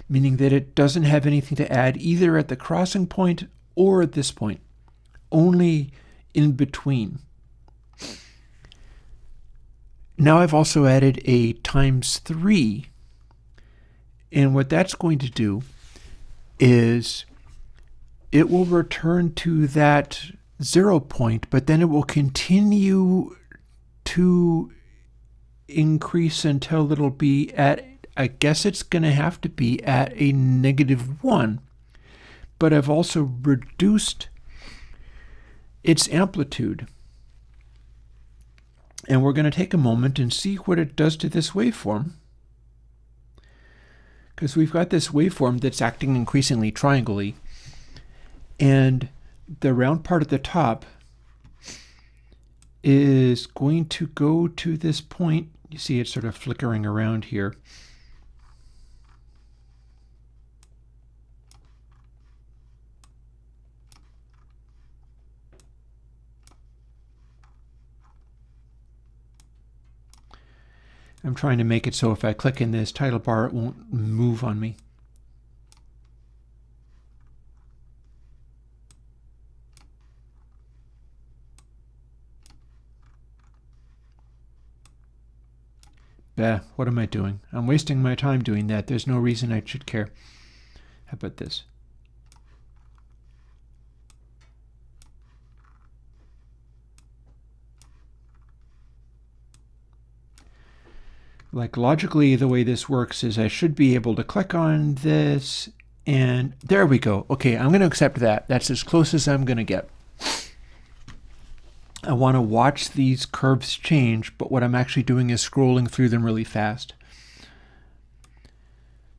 meaning that it doesn't have anything to add either at the crossing point or at this point, only in between. Now I've also added a times 3, and what that's going to do is it will return to that 0 point, but then it will continue to increase until it'll be at, I guess it's going to have to be at a -1. But I've also reduced its amplitude. And we're going to take a moment and see what it does to this waveform, because we've got this waveform that's acting increasingly triangle-y, and the round part at the top is going to go to this point. You see it's sort of flickering around here. I'm trying to make it so if I click in this title bar, it won't move on me. Bah, what am I doing? I'm wasting my time doing that. There's no reason I should care. How about this? Like, logically, the way this works is I should be able to click on this, and there we go. Okay, I'm going to accept that. That's as close as I'm going to get. I want to watch these curves change, but what I'm actually doing is scrolling through them really fast.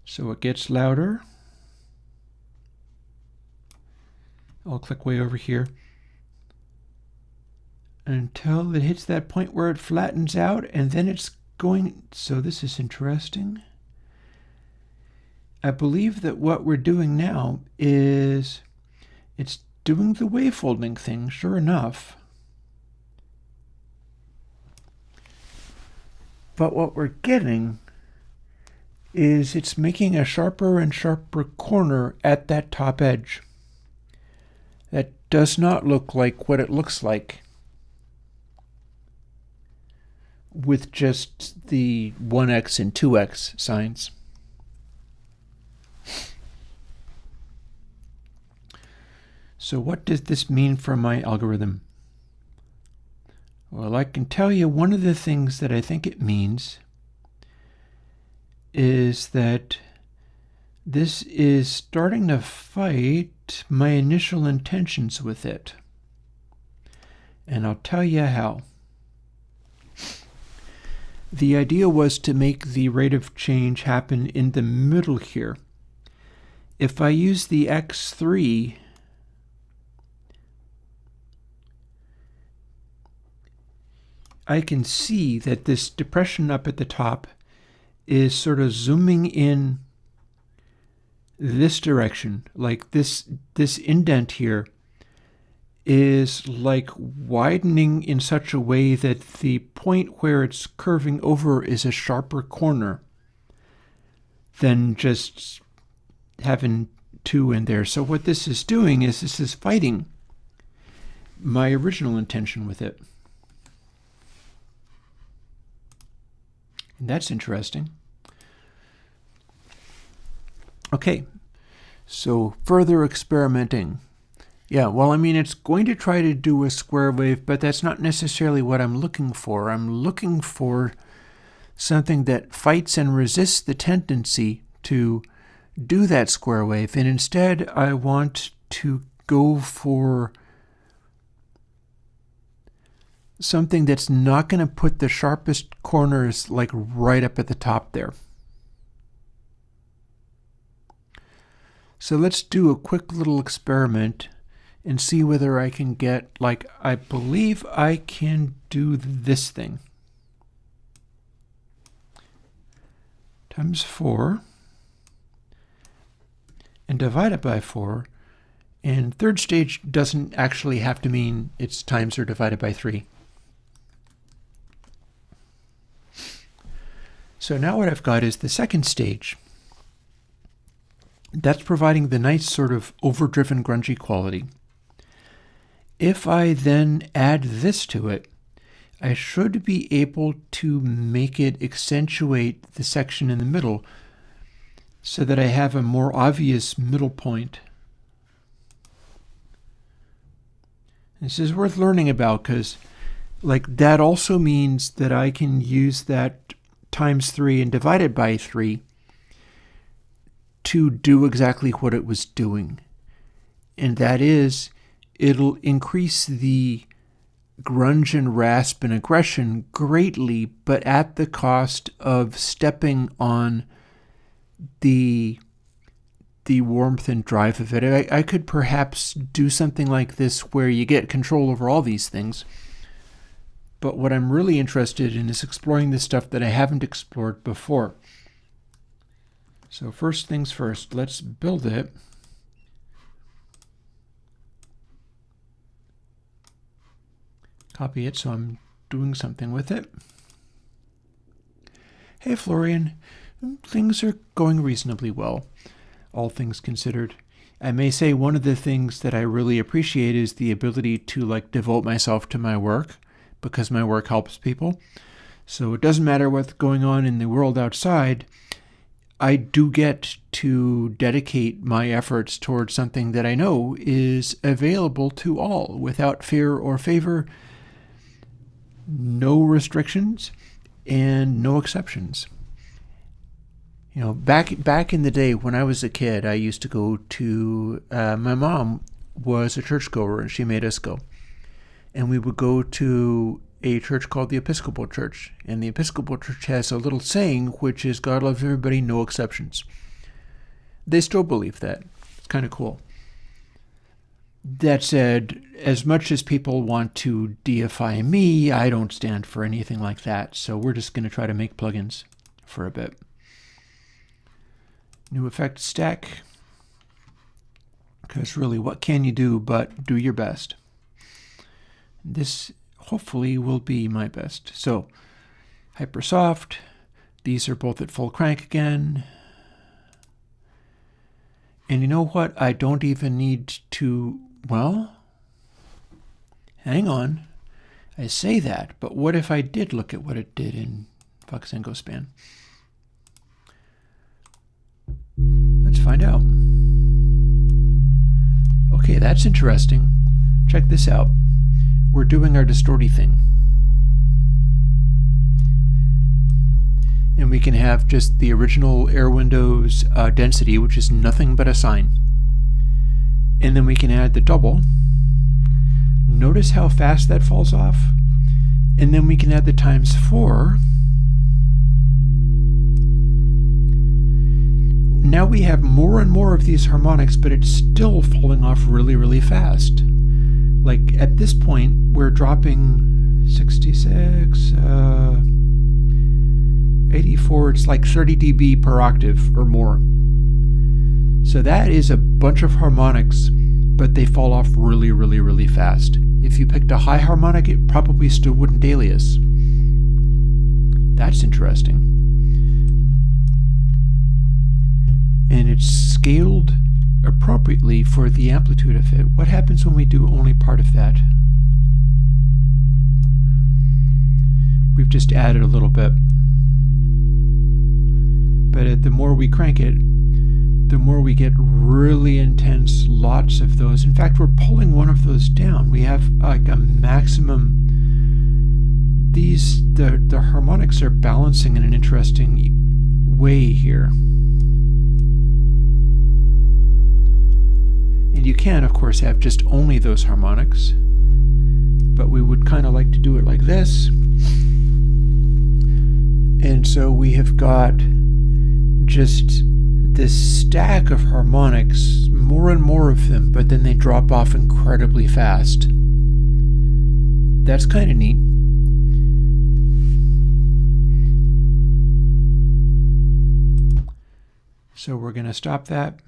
So it gets louder. I'll click way over here until it hits that point where it flattens out, and then it's going. So this is interesting. I believe that what we're doing now is it's doing the wavefolding thing, sure enough. But what we're getting is it's making a sharper and sharper corner at that top edge. That does not look like what it looks like with just the 1x and 2x signs. So what does this mean for my algorithm? Well, I can tell you one of the things that I think it means is that this is starting to fight my initial intentions with it. And I'll tell you how. The idea was to make the rate of change happen in the middle here. If I use the x3, I can see that this depression up at the top is sort of zooming in this direction. Like this indent here is like widening in such a way that the point where it's curving over is a sharper corner than just having 2 in there. So what this is doing is this is fighting my original intention with it. And that's interesting. Okay, so further experimenting. Yeah, well, I mean, it's going to try to do a square wave, but that's not necessarily what I'm looking for. I'm looking for something that fights and resists the tendency to do that square wave. And instead, I want to go for something that's not going to put the sharpest corners like right up at the top there. So let's do a quick little experiment and see whether I can get, like, I believe I can do this thing. Times 4 and divide it by 4. And third stage doesn't actually have to mean it's times or divided by 3. So now what I've got is the second stage. That's providing the nice sort of overdriven grungy quality. If I then add this to it, I should be able to make it accentuate the section in the middle so that I have a more obvious middle point. This is worth learning about because, like, that also means that I can use that times 3 and divided by 3 to do exactly what it was doing. And that is, it'll increase the grunge and rasp and aggression greatly, but at the cost of stepping on the warmth and drive of it. I could perhaps do something like this where you get control over all these things. But what I'm really interested in is exploring the stuff that I haven't explored before. So first things first, let's build it. Copy it so I'm doing something with it. Hey Florian, things are going reasonably well, all things considered. I may say one of the things that I really appreciate is the ability to like devote myself to my work because my work helps people. So it doesn't matter what's going on in the world outside, I do get to dedicate my efforts towards something that I know is available to all without fear or favor, no restrictions, and no exceptions. You know, back in the day when I was a kid, I used to go to, my mom was a churchgoer and she made us go. And we would go to a church called the Episcopal Church. And the Episcopal Church has a little saying, which is, God loves everybody, no exceptions. They still believe that. It's kind of cool. That said, as much as people want to deify me, I don't stand for anything like that. So we're just going to try to make plugins for a bit. New effect stack. Because really, what can you do but do your best? This hopefully will be my best. So Hypersoft. These are both at full crank again. And you know what? I don't even need to, well, hang on. I say that, but what if I did look at what it did in Voxengo span? Let's find out. Okay, that's interesting. Check this out. We're doing our distorty thing. And we can have just the original Airwindows density, which is nothing but a sine. And then we can add the double. Notice how fast that falls off. And then we can add the times 4. Now we have more and more of these harmonics, but it's still falling off really, really fast. Like at this point, we're dropping 66, 84, it's like 30 dB per octave or more. So that is a bunch of harmonics, but they fall off really, really, really fast. If you picked a high harmonic, it probably still wouldn't alias. That's interesting. And it's scaled appropriately for the amplitude of it. What happens when we do only part of that? We've just added a little bit. But the more we crank it, the more we get really intense lots of those. In fact, we're pulling one of those down. We have like a maximum. The harmonics are balancing in an interesting way here. And you can, of course, have just only those harmonics, but we would kind of like to do it like this. And so we have got just this stack of harmonics, more and more of them, but then they drop off incredibly fast. That's kind of neat. So we're going to stop that.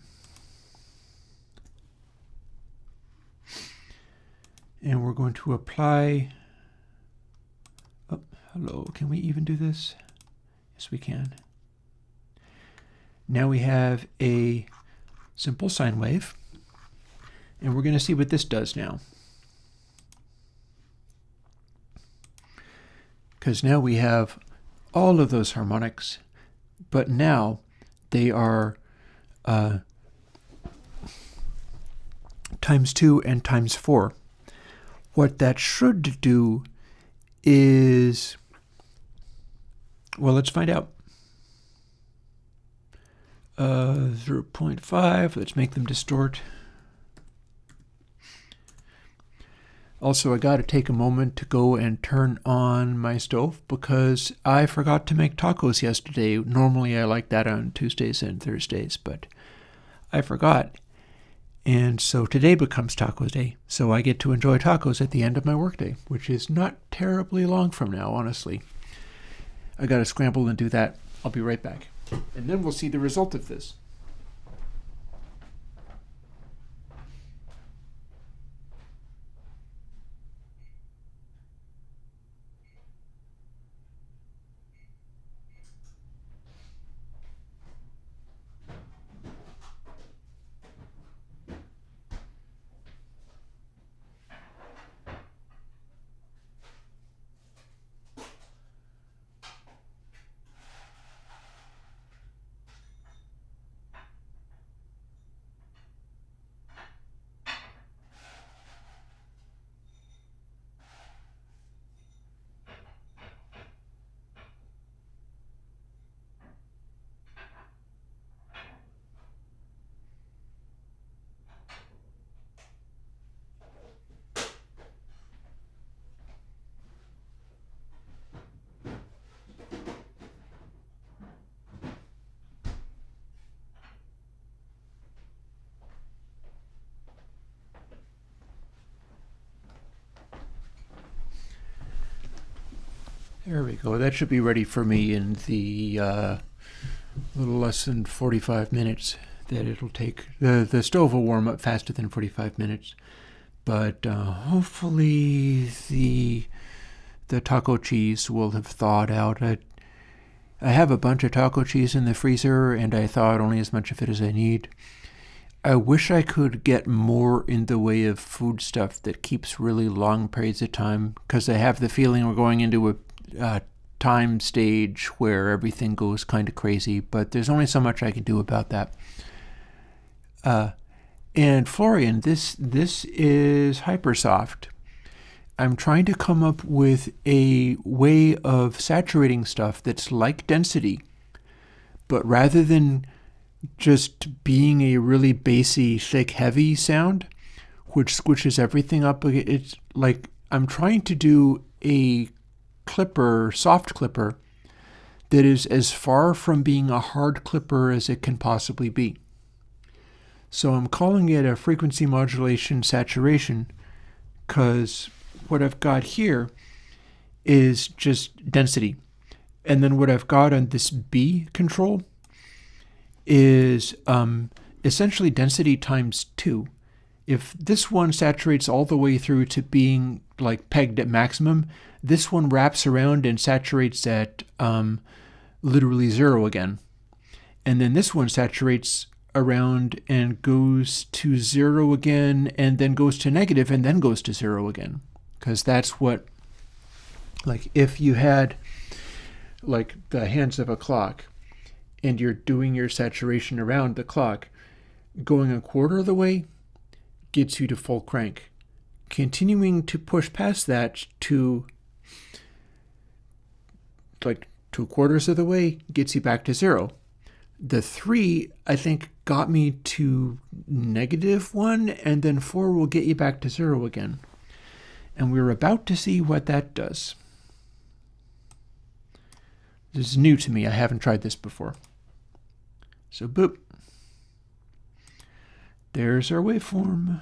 And we're going to apply, oh, hello, can we even do this? Yes, we can. Now we have a simple sine wave, and we're going to see what this does now. Because now we have all of those harmonics, but now they are times 2 and times 4. What that should do is, well, let's find out. 0.5, let's make them distort. Also, I got to take a moment to go and turn on my stove because I forgot to make tacos yesterday. Normally I like that on Tuesdays and Thursdays, but I forgot. And so today becomes taco day, so I get to enjoy tacos at the end of my workday, which is not terribly long from now, honestly. I got to scramble and do that. I'll be right back. And then we'll see the result of this. There we go. That should be ready for me in the little less than 45 minutes that it'll take. The stove will warm up faster than 45 minutes, but hopefully the the taco cheese will have thawed out. I have a bunch of taco cheese in the freezer, and I thawed only as much of it as I need. I wish I could get more in the way of food stuff that keeps really long periods of time, because I have the feeling we're going into a time stage where everything goes kind of crazy, but there's only so much I can do about that. And Florian, this is Hypersoft. I'm trying to come up with a way of saturating stuff that's like density, but rather than just being a really bassy, thick, heavy sound, which squishes everything up, it's like I'm trying to do a clipper, soft clipper, that is as far from being a hard clipper as it can possibly be. So I'm calling it a frequency modulation saturation, because what I've got here is just density. And then what I've got on this B control is essentially density times 2. If this one saturates all the way through to being like pegged at maximum, this one wraps around and saturates at literally 0 again. And then this one saturates around and goes to 0 again, and then goes to negative, and then goes to 0 again. Because that's what, like if you had like the hands of a clock, and you're doing your saturation around the clock, going a quarter of the way gets you to full crank. Continuing to push past that to like 2/4 of the way gets you back to 0. The 3, I think, got me to -1, and then 4 will get you back to 0 again. And we're about to see what that does. This is new to me. I haven't tried this before. So boop. There's our waveform.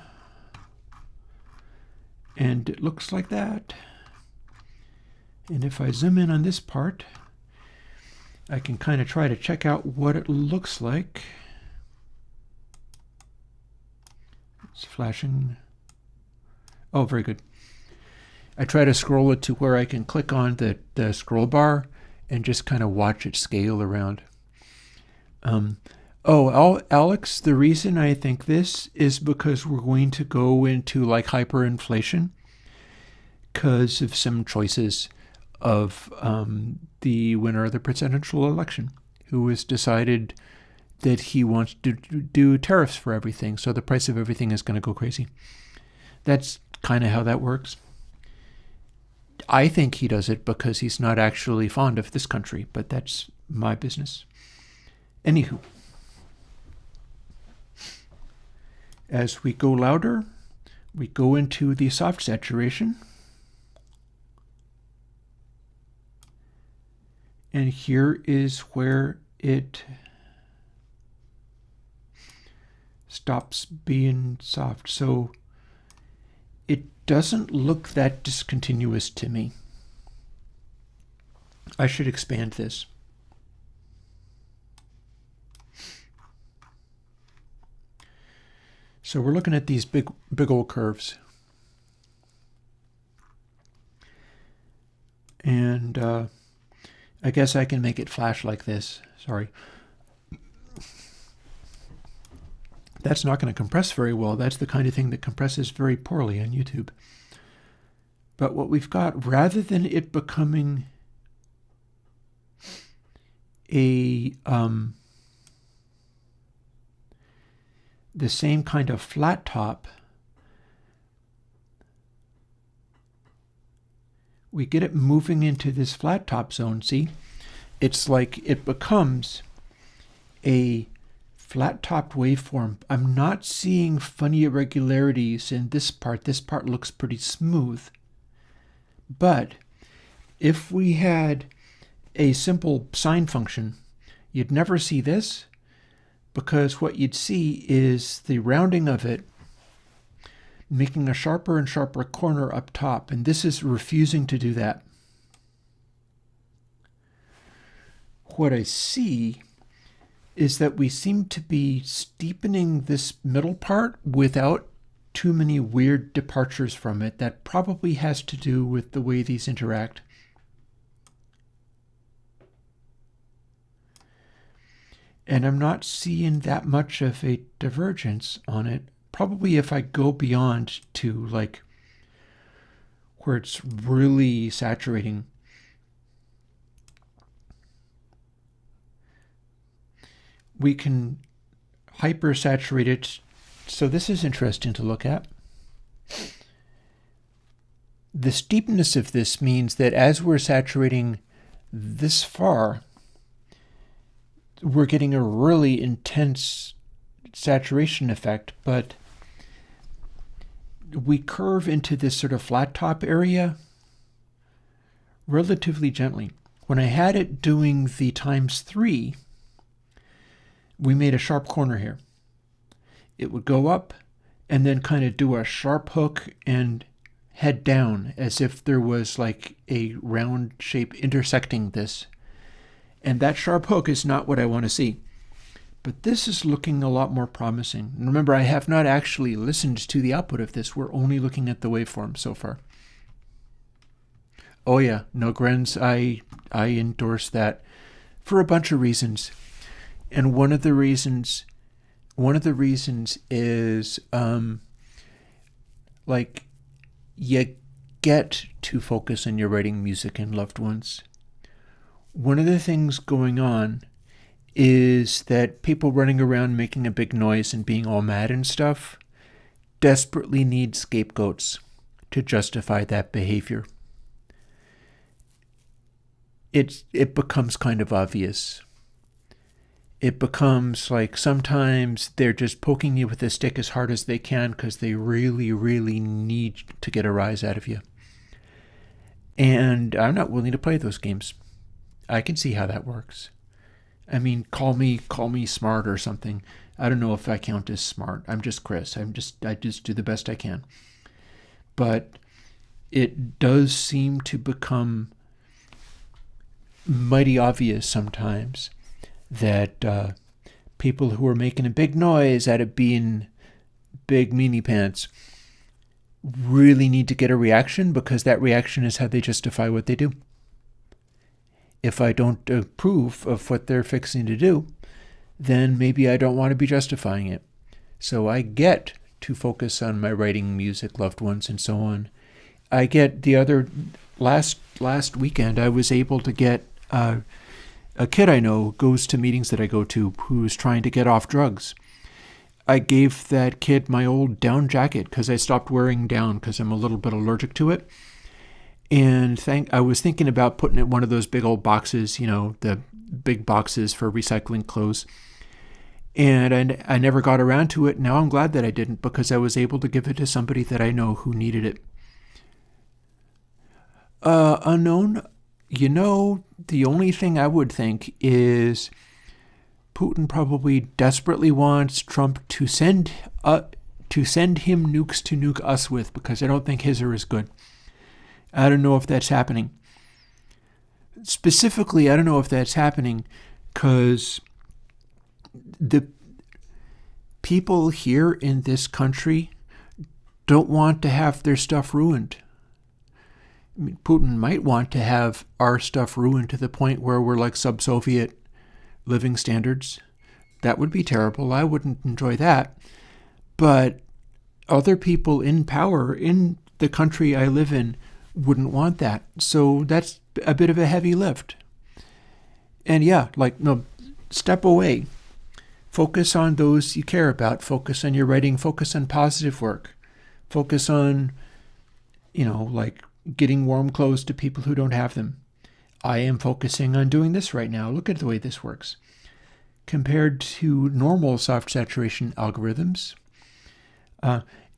And it looks like that. And if I zoom in on this part, I can kind of try to check out what it looks like. It's flashing. Oh, very good. I try to scroll it to where I can click on the scroll bar and just kind of watch it scale around. Alex, the reason I think this is because we're going to go into like hyperinflation because of some choices of the winner of the presidential election, who has decided that he wants to do tariffs for everything, so the price of everything is going to go crazy. That's kind of how that works. I think he does it because he's not actually fond of this country, but that's my business. Anywho, as we go louder, we go into the soft saturation. And here is where it stops being soft. So it doesn't look that discontinuous to me. I should expand this. So we're looking at these big old curves. And I guess I can make it flash like this. Sorry. That's not going to compress very well. That's the kind of thing that compresses very poorly on YouTube. But what we've got, rather than it becoming a the same kind of flat top, we get it moving into this flat top zone. See, it's like it becomes a flat topped waveform. I'm not seeing funny irregularities in this part. This part looks pretty smooth. But if we had a simple sine function, you'd never see this, because what you'd see is the rounding of it making a sharper and sharper corner up top, and this is refusing to do that. What I see is that we seem to be steepening this middle part without too many weird departures from it. That probably has to do with the way these interact. And I'm not seeing that much of a divergence on it. Probably if I go beyond to like where it's really saturating, we can hypersaturate it. So this is interesting to look at. The steepness of this means that as we're saturating this far, we're getting a really intense saturation effect, but we curve into this sort of flat top area relatively gently. When I had it doing the ×3, we made a sharp corner here. It would go up and then kind of do a sharp hook and head down as if there was like a round shape intersecting this. And that sharp hook is not what I want to see. But this is looking a lot more promising. And remember, I have not actually listened to the output of this. We're only looking at the waveform so far. Oh yeah, no Grens, I endorse that for a bunch of reasons. And one of the reasons is like you get to focus on your writing music and loved ones. One of the things going on is that people running around making a big noise and being all mad and stuff desperately need scapegoats to justify that behavior. It becomes kind of obvious. It becomes like sometimes they're just poking you with a stick as hard as they can because they really, really need to get a rise out of you. And I'm not willing to play those games. I can see how that works. I mean, call me smart or something. I don't know if I count as smart. I'm just Chris. I just do the best I can. But it does seem to become mighty obvious sometimes that people who are making a big noise out of being big meanie pants really need to get a reaction, because that reaction is how they justify what they do. If I don't approve of what they're fixing to do, then maybe I don't want to be justifying it. So I get to focus on my writing, music, loved ones, and so on. I get the other last weekend, I was able to get a kid I know goes to meetings that I go to who's trying to get off drugs. I gave that kid my old down jacket because I stopped wearing down because I'm a little bit allergic to it. And I was thinking about putting it in one of those big old boxes, you know, the big boxes for recycling clothes. And I never got around to it. Now I'm glad that I didn't, because I was able to give it to somebody that I know who needed it. Unknown, you know, the only thing I would think is Putin probably desperately wants Trump to send him nukes to nuke us with, because I don't think his are as good. I don't know if that's happening. Specifically, I don't know if that's happening because the people here in this country don't want to have their stuff ruined. I mean, Putin might want to have our stuff ruined to the point where we're like sub-Soviet living standards. That would be terrible. I wouldn't enjoy that. But other people in power in the country I live in wouldn't want that. So that's a bit of a heavy lift. And yeah, like, no, step away. Focus on those you care about. Focus on your writing. Focus on positive work. Focus on, you know, like getting warm clothes to people who don't have them. I am focusing on doing this right now. Look at the way this works. Compared to normal soft saturation algorithms.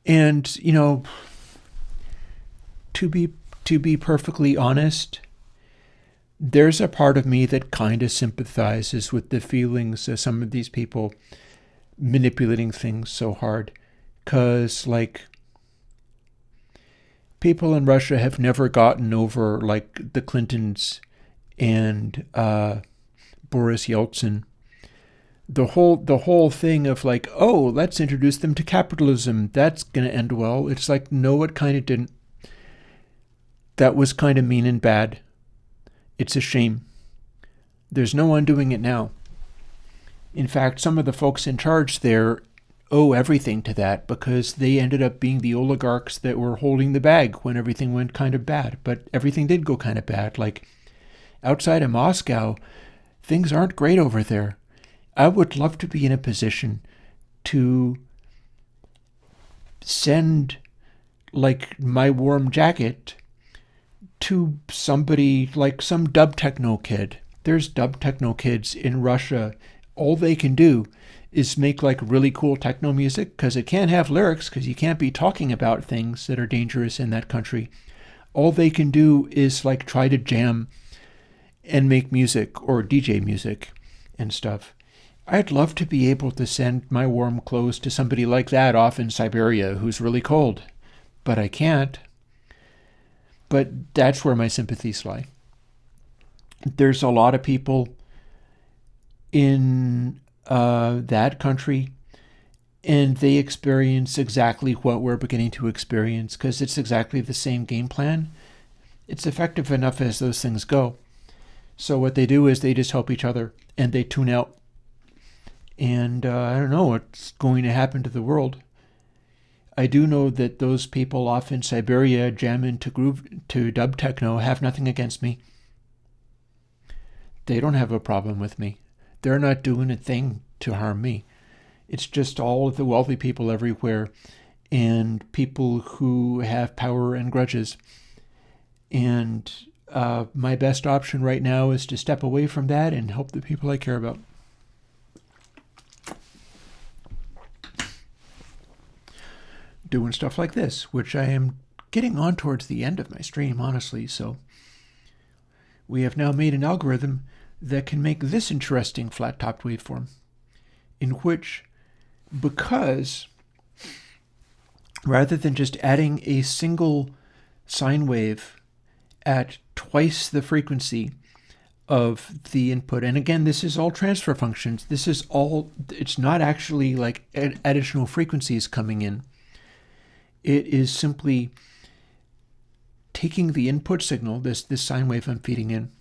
And, you know, to be perfectly honest, there's a part of me that kind of sympathizes with the feelings of some of these people manipulating things so hard. Because, like, people in Russia have never gotten over, like, the Clintons and Boris Yeltsin. the whole thing of like, oh, let's introduce them to capitalism, that's going to end well. It's like, no, it kind of didn't. That was kind of mean and bad. It's a shame. There's no undoing it now. In fact, some of the folks in charge there owe everything to that, because they ended up being the oligarchs that were holding the bag when everything went kind of bad. But everything did go kind of bad. Like, outside of Moscow, things aren't great over there. I would love to be in a position to send, like, my warm jacket to somebody, like some dub techno kid. There's dub techno kids in Russia. All they can do is make like really cool techno music, because it can't have lyrics, because you can't be talking about things that are dangerous in that country. All they can do is like try to jam and make music or DJ music and stuff. I'd love to be able to send my warm clothes to somebody like that off in Siberia who's really cold, but I can't. But that's where my sympathies lie. There's a lot of people in that country, and they experience exactly what we're beginning to experience, because it's exactly the same game plan. It's effective enough as those things go. So what they do is they just help each other, and they tune out. And I don't know what's going to happen to the world. I do know that those people off in Siberia jamming to dub techno have nothing against me. They don't have a problem with me. They're not doing a thing to harm me. It's just all of the wealthy people everywhere and people who have power and grudges. And my best option right now is to step away from that and help the people I care about. Doing stuff like this, which I am getting on towards the end of my stream, honestly. So we have now made an algorithm that can make this interesting flat-topped waveform, in which, because rather than just adding a single sine wave at twice the frequency of the input, and again, this is all transfer functions. This is all, it's not actually like additional frequencies coming in. It is simply taking the input signal, this sine wave I'm feeding in,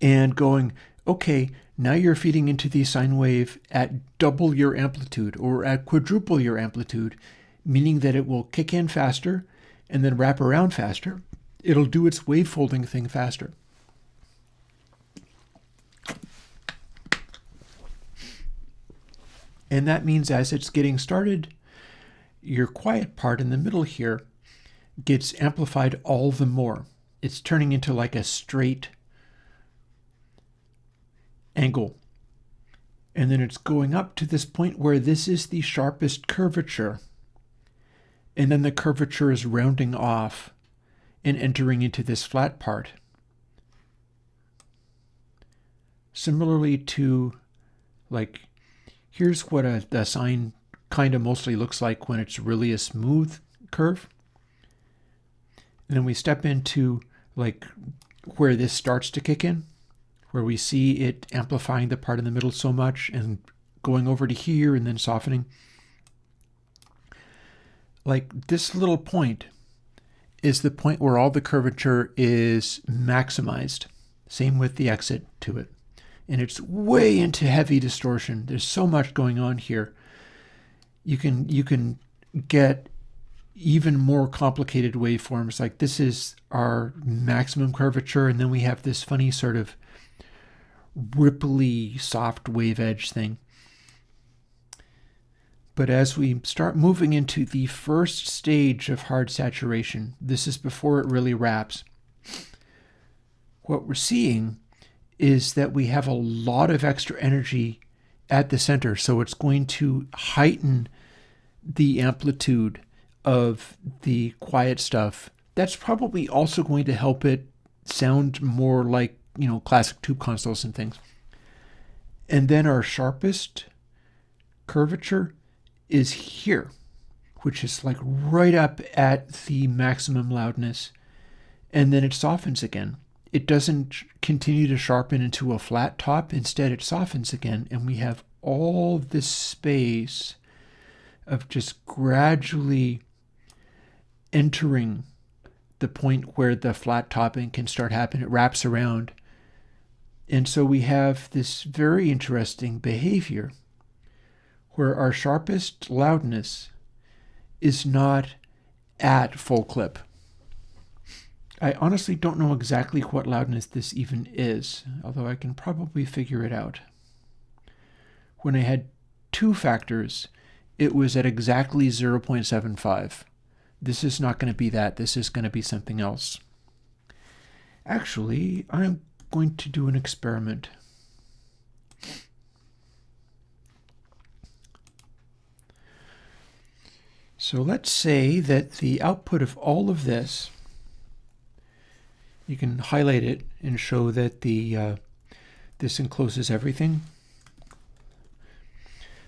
and going, okay, now you're feeding into the sine wave at double your amplitude or at quadruple your amplitude, meaning that it will kick in faster and then wrap around faster. It'll do its wave folding thing faster. And that means as it's getting started, your quiet part in the middle here gets amplified all the more. It's turning into like a straight angle. And then it's going up to this point where this is the sharpest curvature. And then the curvature is rounding off and entering into this flat part. Similarly to, like, here's what a sine kind of mostly looks like when it's really a smooth curve. And then we step into like where this starts to kick in, where we see it amplifying the part in the middle so much and going over to here and then softening. Like this little point is the point where all the curvature is maximized. Same with the exit to it. And it's way into heavy distortion. There's so much going on here. You can get even more complicated waveforms. Like this is our maximum curvature, and then we have this funny sort of ripply soft wave edge thing. But as we start moving into the first stage of hard saturation, this is before it really wraps, what we're seeing is that we have a lot of extra energy at the center. So it's going to heighten the amplitude of the quiet stuff. That's probably also going to help it sound more like, you know, classic tube consoles and things. And then our sharpest curvature is here, which is like right up at the maximum loudness. And then it softens again. it doesn't continue to sharpen into a flat top. Instead, it softens again, and we have all this space of just gradually entering the point where the flat topping can start happening. It wraps around. And so we have this very interesting behavior where our sharpest loudness is not at full clip. I honestly don't know exactly what loudness this even is, although I can probably figure it out. When I had 2 factors, it was at exactly 0.75. This is not going to be that. This is going to be something else. Actually, I'm going to do an experiment. So let's say that the output of all of this, you can highlight it and show that this encloses everything.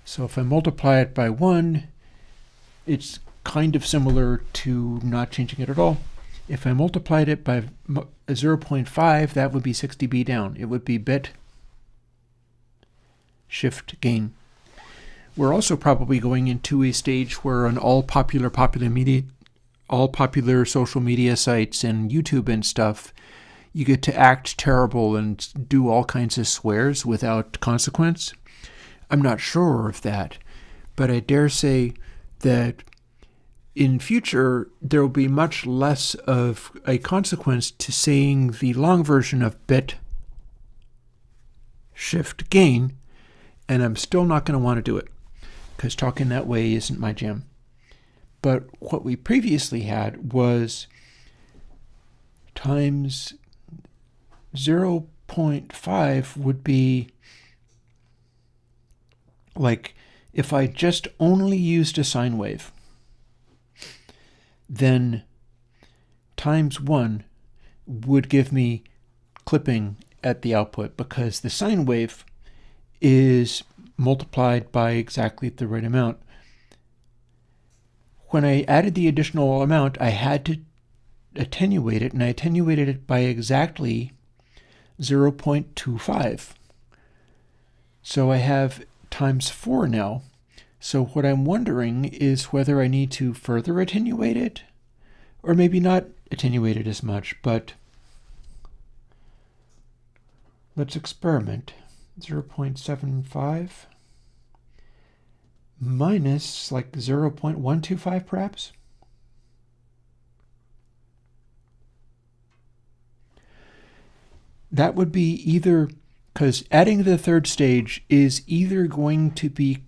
So if I multiply it by 1, it's kind of similar to not changing it at all. If I multiplied it by 0.5, that would be 6 dB down. It would be bit shift gain. We're also probably going into a stage where on all popular social media sites and YouTube and stuff, you get to act terrible and do all kinds of swears without consequence. I'm not sure of that, but I dare say that in future there will be much less of a consequence to saying the long version of bit shift gain, and I'm still not going to want to do it because talking that way isn't my jam. But what we previously had was times 0.5 would be like if I just only used a sine wave, then times 1 would give me clipping at the output because the sine wave is multiplied by exactly the right amount. When I added the additional amount, I had to attenuate it, and I attenuated it by exactly 0.25. So I have times 4 now. So what I'm wondering is whether I need to further attenuate it, or maybe not attenuate it as much, but let's experiment. 0.75 minus like 0.125 perhaps. That would be either, because adding the third stage is either going to be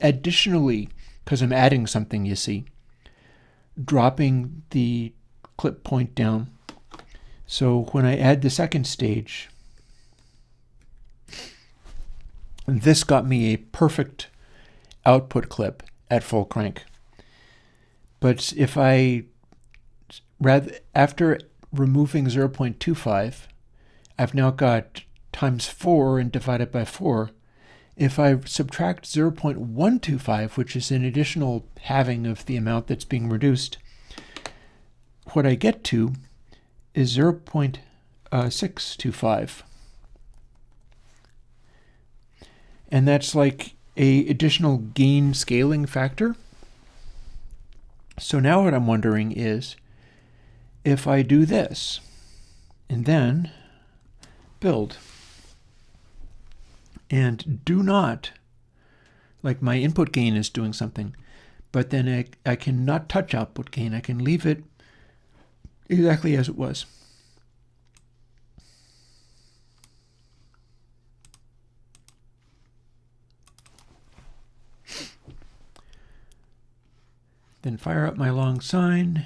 additionally, because I'm adding something, you see, dropping the clip point down. So when I add the second stage, this got me a perfect output clip at full crank. But if after removing 0.25, I've now got times 4 and divided by 4. If I subtract 0.125, which is an additional halving of the amount that's being reduced, what I get to is 0.625. And that's like a additional gain scaling factor. So now what I'm wondering is, if I do this, and then build, and do not, like my input gain is doing something, but then I cannot touch output gain. I can leave it exactly as it was. Then fire up my long sine,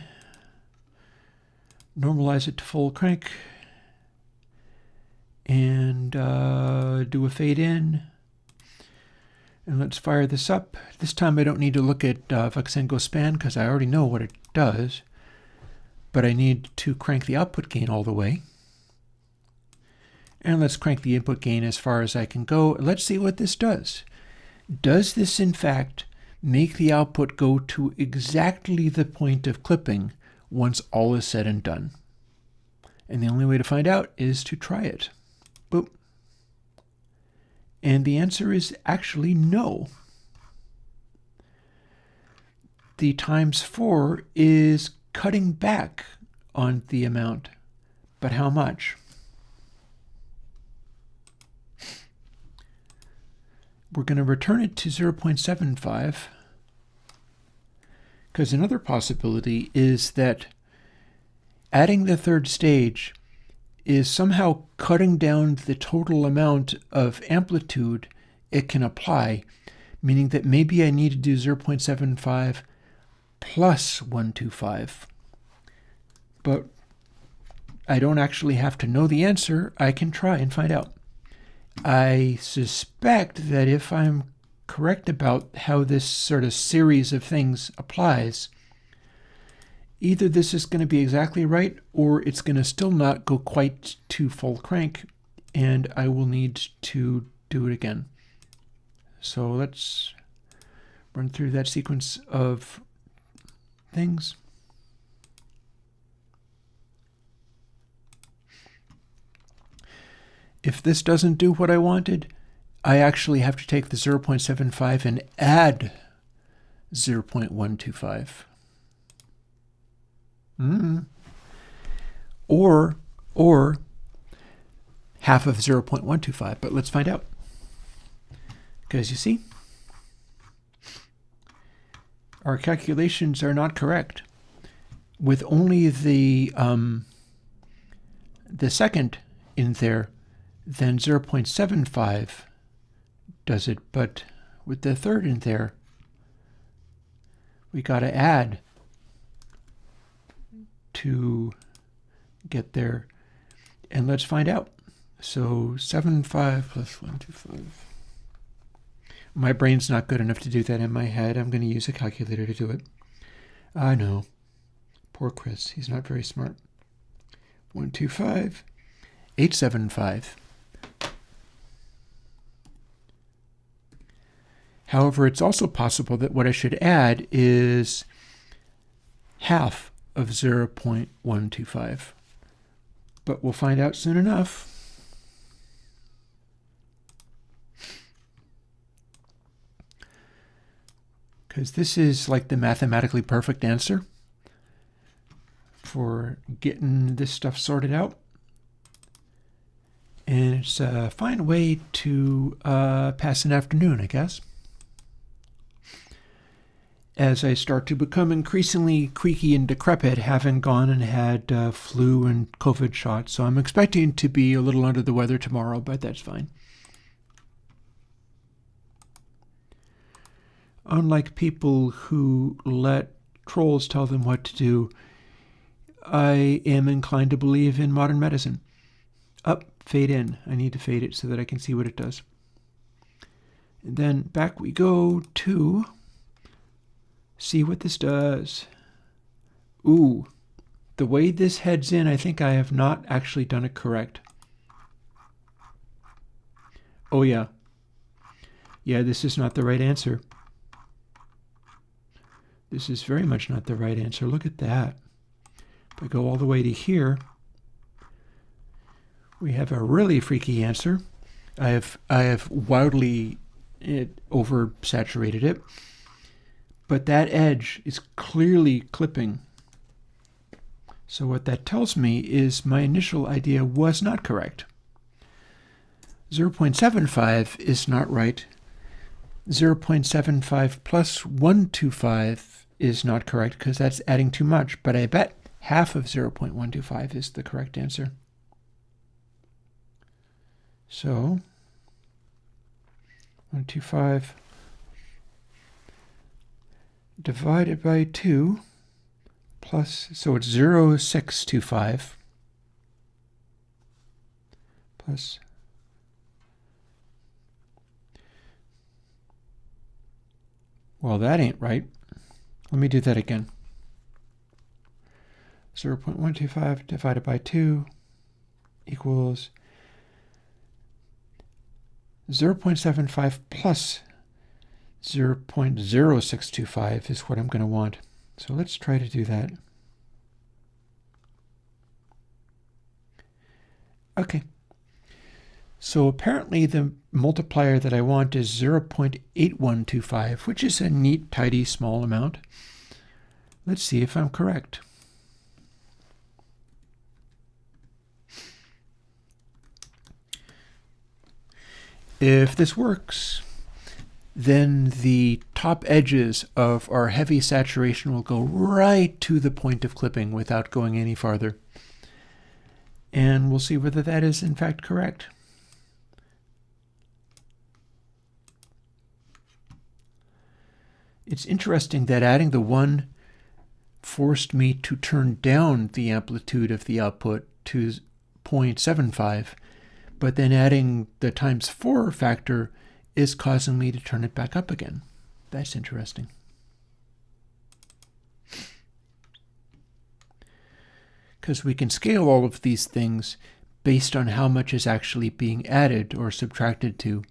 normalize it to full crank, and do a fade in. And let's fire this up. This time I don't need to look at Voxengo span because I already know what it does, but I need to crank the output gain all the way. And let's crank the input gain as far as I can go. Let's see what this does. Does this in fact make the output go to exactly the point of clipping once all is said and done? And the only way to find out is to try it. Boop. And the answer is actually no. The times 4 is cutting back on the amount, but how much? We're going to return it to 0.75, because another possibility is that adding the third stage is somehow cutting down the total amount of amplitude it can apply, meaning that maybe I need to do 0.75 plus 125. But I don't actually have to know the answer. I can try and find out. I suspect that if I'm correct about how this sort of series of things applies, either this is going to be exactly right, or it's going to still not go quite to full crank, and I will need to do it again. So let's run through that sequence of things. If this doesn't do what I wanted, I actually have to take the 0.75 and add 0.125. Or half of 0.125, but let's find out. Because you see, our calculations are not correct. With only the second in there, then 0.75 does it, but with the third in there, we got to add to get there, and let's find out. So 75 plus 125. My brain's not good enough to do that in my head. I'm going to use a calculator to do it. I know. Poor Chris. He's not very smart. 125, 875. However, it's also possible that what I should add is half of 0.125. But we'll find out soon enough. Because this is like the mathematically perfect answer for getting this stuff sorted out. And it's a fine way to pass an afternoon, I guess. As I start to become increasingly creaky and decrepit, having gone and had flu and COVID shots. So I'm expecting to be a little under the weather tomorrow, but that's fine. Unlike people who let trolls tell them what to do, I am inclined to believe in modern medicine. Up, fade in. I need to fade it so that I can see what it does. And then back we go to see what this does. Ooh, the way this heads in, I think I have not actually done it correct. Oh yeah. Yeah, this is not the right answer. This is very much not the right answer. Look at that. If I go all the way to here, we have a really freaky answer. I have wildly oversaturated it. But that edge is clearly clipping. So what that tells me is my initial idea was not correct. 0.75 is not right. 0.75 plus 125 is not correct because that's adding too much. But I bet half of 0.125 is the correct answer. So 125 divided by 2 plus, so it's 0.625 plus well, that ain't right. Let me do that again. 0.125 divided by 2 equals 0.75 plus 0.0625 is what I'm going to want. So let's try to do that. Okay. So apparently the multiplier that I want is 0.8125, which is a neat, tidy, small amount. Let's see if I'm correct. If this works, then the top edges of our heavy saturation will go right to the point of clipping without going any farther. And we'll see whether that is in fact correct. It's interesting that adding the 1 forced me to turn down the amplitude of the output to 0.75, but then adding the times 4 factor is causing me to turn it back up again. That's interesting. Because we can scale all of these things based on how much is actually being added or subtracted to,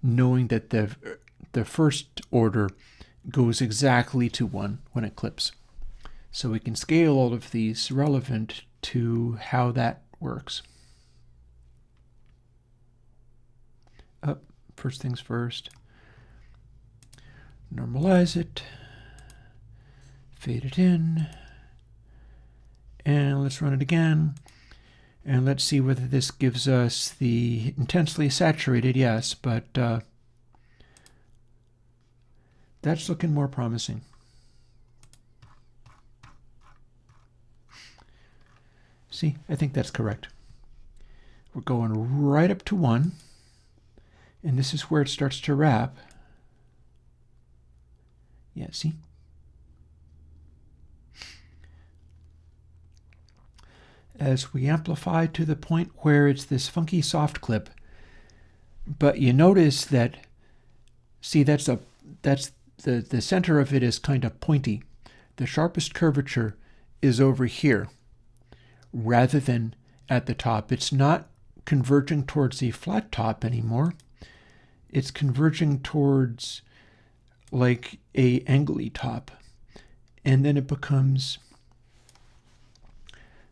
knowing that the first order goes exactly to 1 when it clips. So we can scale all of these relevant to how that works. First things first. Normalize it. Fade it in. And let's run it again. And let's see whether this gives us the intensely saturated, yes, but that's looking more promising. See, I think that's correct. We're going right up to 1. And this is where it starts to wrap. Yeah, see? As we amplify to the point where it's this funky soft clip, but you notice that, see, that's the center of it is kind of pointy. The sharpest curvature is over here rather than at the top. It's not converging towards the flat top anymore. It's converging towards like a angly top. And then it becomes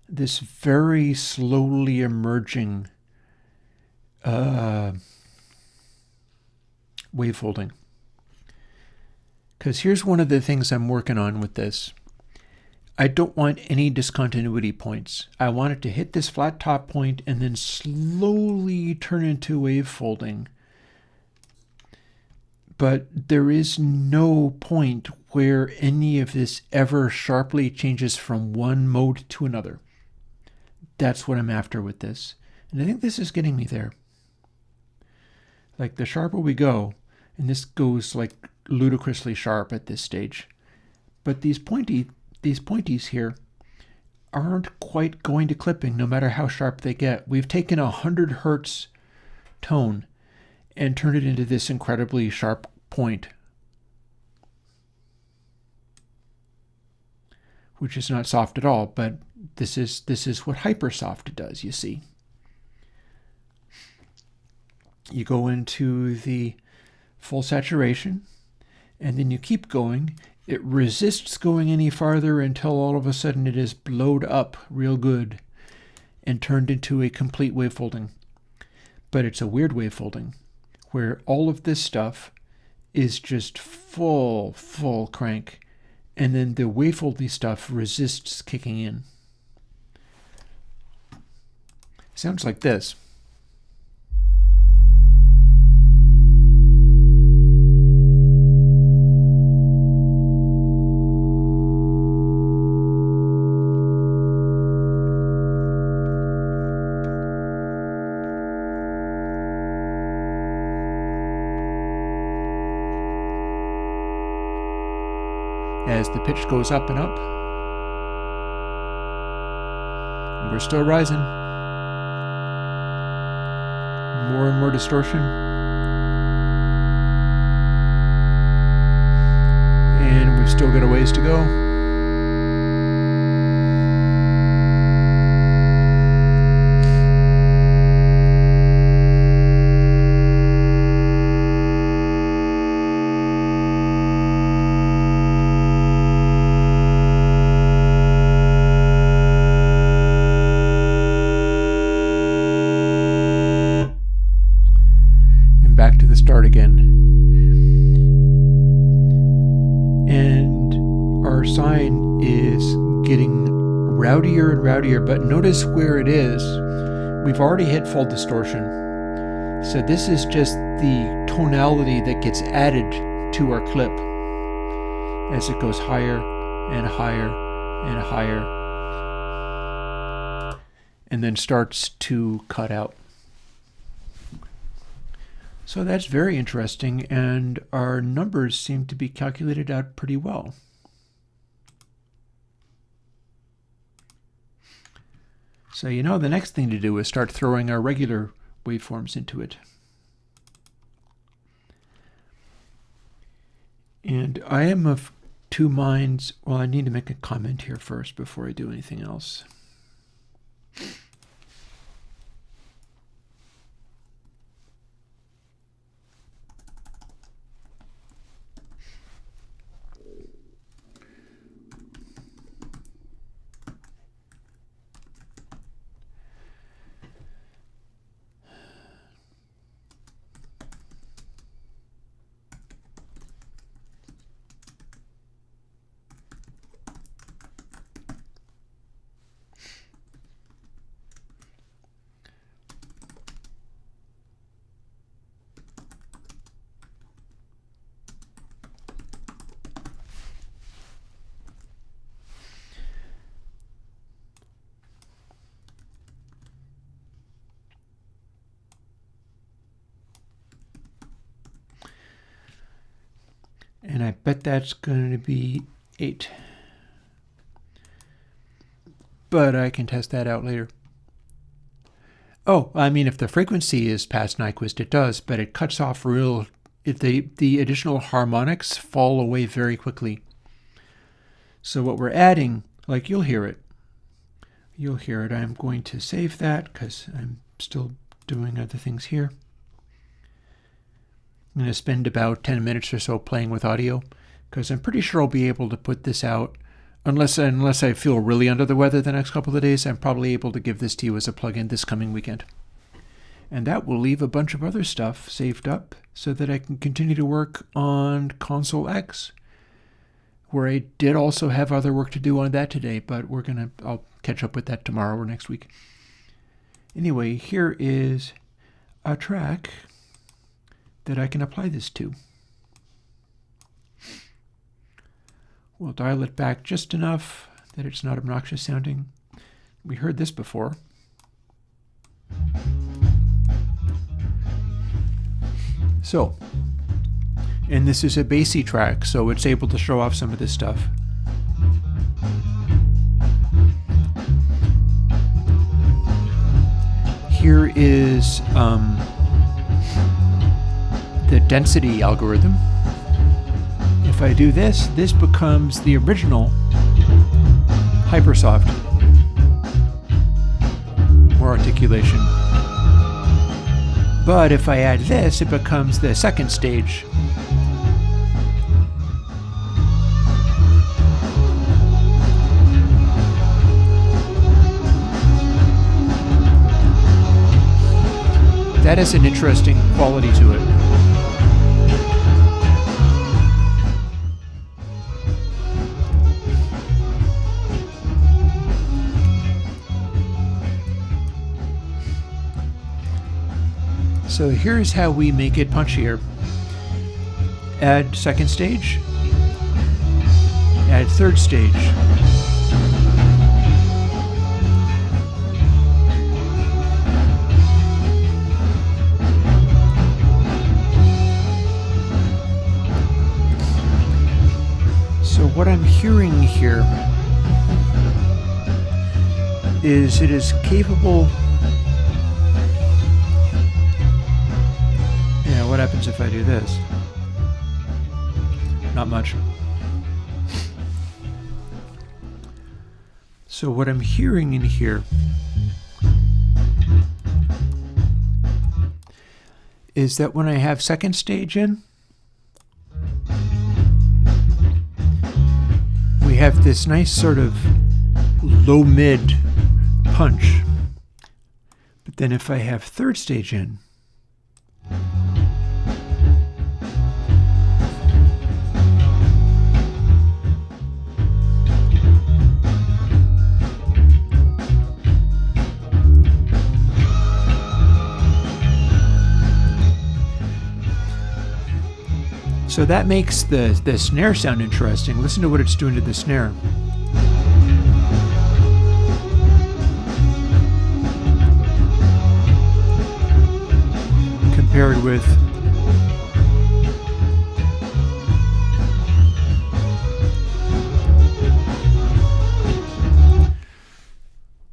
this very slowly emerging wavefolding. Because here's one of the things I'm working on with this. I don't want any discontinuity points. I want it to hit this flat top point and then slowly turn into wavefolding. But there is no point where any of this ever sharply changes from one mode to another. That's what I'm after with this. And I think this is getting me there. Like the sharper we go, and this goes like ludicrously sharp at this stage. But these pointies here aren't quite going to clipping no matter how sharp they get. We've taken a 100 hertz tone and turned it into this incredibly sharp point, which is not soft at all, but this is what hypersoft does, you see. You go into the full saturation, and then you keep going. It resists going any farther until all of a sudden it is blowed up real good and turned into a complete wavefolding. But it's a weird wavefolding where all of this stuff is just full crank, and then the wavefoldy stuff resists kicking in. Sounds like this. As the pitch goes up and up, we're still rising. More and more distortion. And we've still got a ways to go. start again. And our sine is getting rowdier and rowdier, but notice where it is. We've already hit full distortion. So this is just the tonality that gets added to our clip as it goes higher and higher and higher, and then starts to cut out. So that's very interesting, and our numbers seem to be calculated out pretty well. So the next thing to do is start throwing our regular waveforms into it. And I am of two minds. Well, I need to make a comment here first before I do anything else. And I bet that's going to be 8. But I can test that out later. Oh, I mean, if the frequency is past Nyquist, it does, but it cuts off if the additional harmonics fall away very quickly. So what we're adding, like you'll hear it. You'll hear it. I'm going to save that because I'm still doing other things here. I'm going to spend about 10 minutes or so playing with audio because I'm pretty sure I'll be able to put this out. Unless I feel really under the weather the next couple of days, I'm probably able to give this to you as a plugin this coming weekend. And that will leave a bunch of other stuff saved up so that I can continue to work on Console X, where I did also have other work to do on that today, but I'll catch up with that tomorrow or next week. Anyway, here is a track that I can apply this to. We'll dial it back just enough that it's not obnoxious sounding. We heard this before. So, and this is a bassy track, so it's able to show off some of this stuff. Here is the density algorithm. If I do this, this becomes the original Hypersoft. More articulation. But if I add this, it becomes the second stage. That has an interesting quality to it. So here's how we make it punchier. Add second stage. Add third stage. So what I'm hearing here is it is capable. What happens if I do this? Not much. So what I'm hearing in here is that when I have second stage in, we have this nice sort of low-mid punch. But then if I have third stage in, So that makes the snare sound interesting. Listen to what it's doing to the snare. Compared with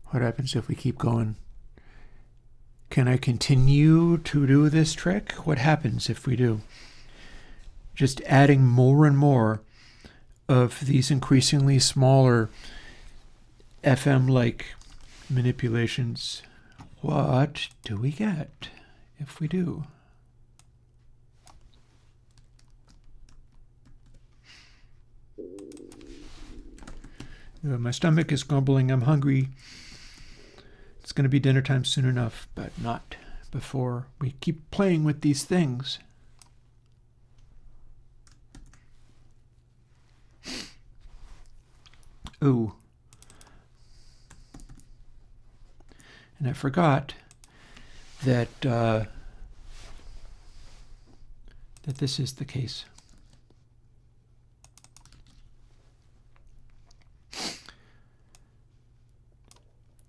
what happens if we keep going? Can I continue to do this trick? What happens if we do? Just adding more and more of these increasingly smaller FM-like manipulations. What do we get if we do? My stomach is grumbling. I'm hungry. It's going to be dinner time soon enough, but not before we keep playing with these things. Ooh. And I forgot that that this is the case.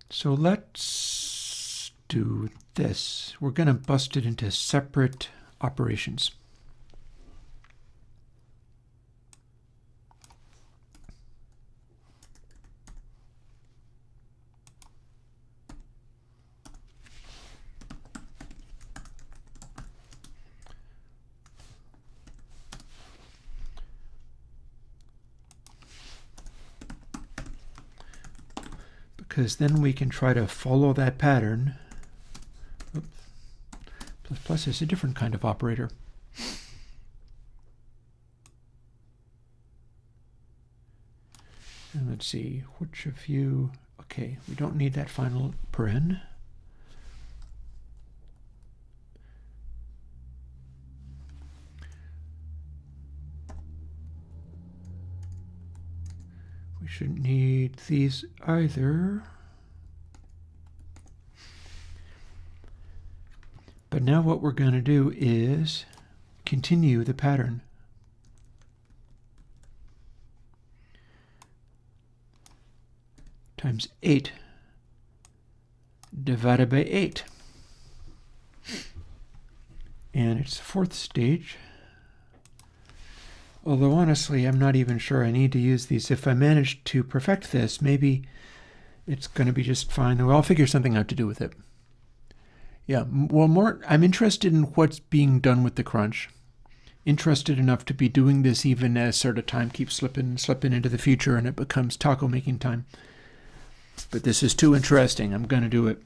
So let's do this. We're going to bust it into separate operations. Because then we can try to follow that pattern. Oops. Plus plus is a different kind of operator. And let's see, which of you... Okay, we don't need that final paren. We shouldn't need these either. But now what we're going to do is continue the pattern. Times 8 divided by 8. And it's the fourth stage. Although honestly, I'm not even sure I need to use these. If I manage to perfect this, maybe it's going to be just fine. Well, I'll figure something out to do with it. Yeah, well, I'm interested in what's being done with the crunch. Interested enough to be doing this even as sort of time keeps slipping into the future and it becomes taco making time. But this is too interesting. I'm going to do it.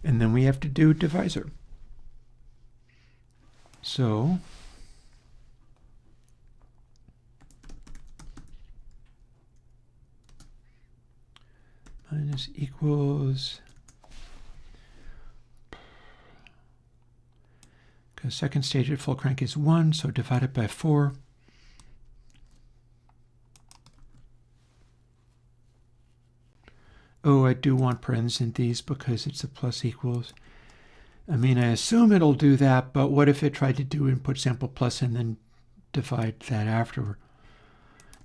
And then we have to do divisor. So minus equals, because second stage at full crank is 1, so divide it by 4. Oh, I do want parens in these because it's a plus equals. I mean, I assume it'll do that, but what if it tried to do input sample plus and then divide that afterward?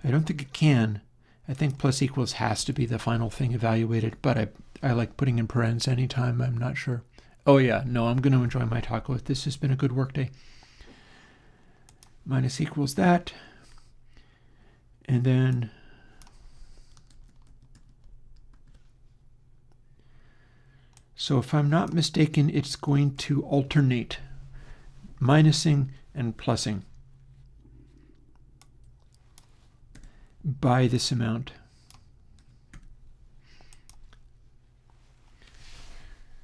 I don't think it can. I think plus equals has to be the final thing evaluated, but I like putting in parens anytime I'm not sure. Oh yeah, no, I'm going to enjoy my taco. This has been a good work day. Minus equals that. And then so if I'm not mistaken, it's going to alternate minusing and plussing by this amount.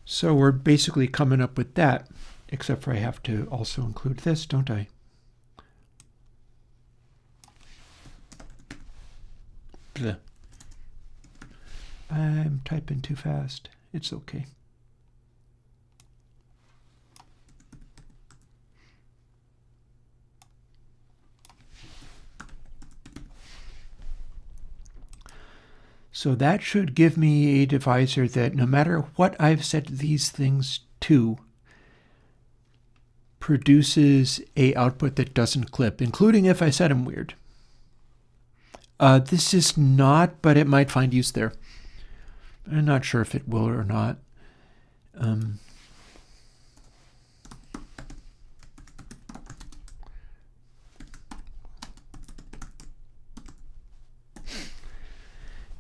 So we're basically coming up with that, except for I have to also include this, don't I? Bleh. I'm typing too fast. It's okay. So that should give me a divisor that no matter what I've set these things to, produces a output that doesn't clip, including if I set them weird. This is not, but it might find use there. I'm not sure if it will or not.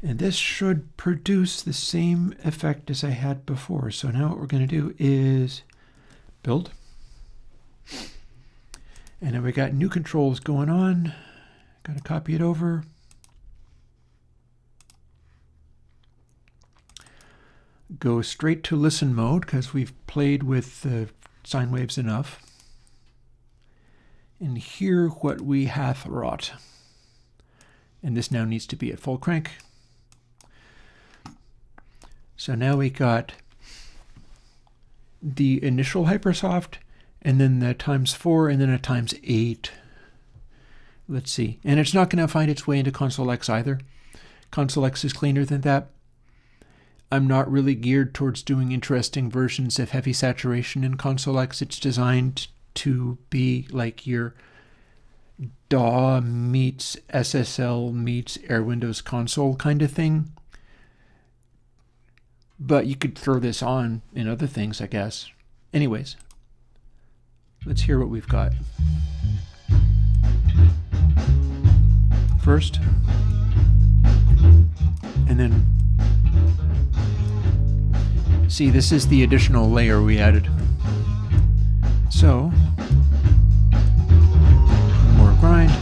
And this should produce the same effect as I had before. So now what we're going to do is build. And then we got new controls going on. Got to copy it over. Go straight to listen mode because we've played with sine waves enough. And hear what we hath wrought. And this now needs to be at full crank. So now we got the initial hypersoft, and then the ×4, and then a ×8. Let's see. And it's not going to find its way into Console X either. Console X is cleaner than that. I'm not really geared towards doing interesting versions of heavy saturation in Console X. It's designed to be like your DAW meets SSL meets Airwindows console kind of thing. But you could throw this on in other things, I guess. Anyways, let's hear what we've got. First, and then, see, this is the additional layer we added. So, more grind,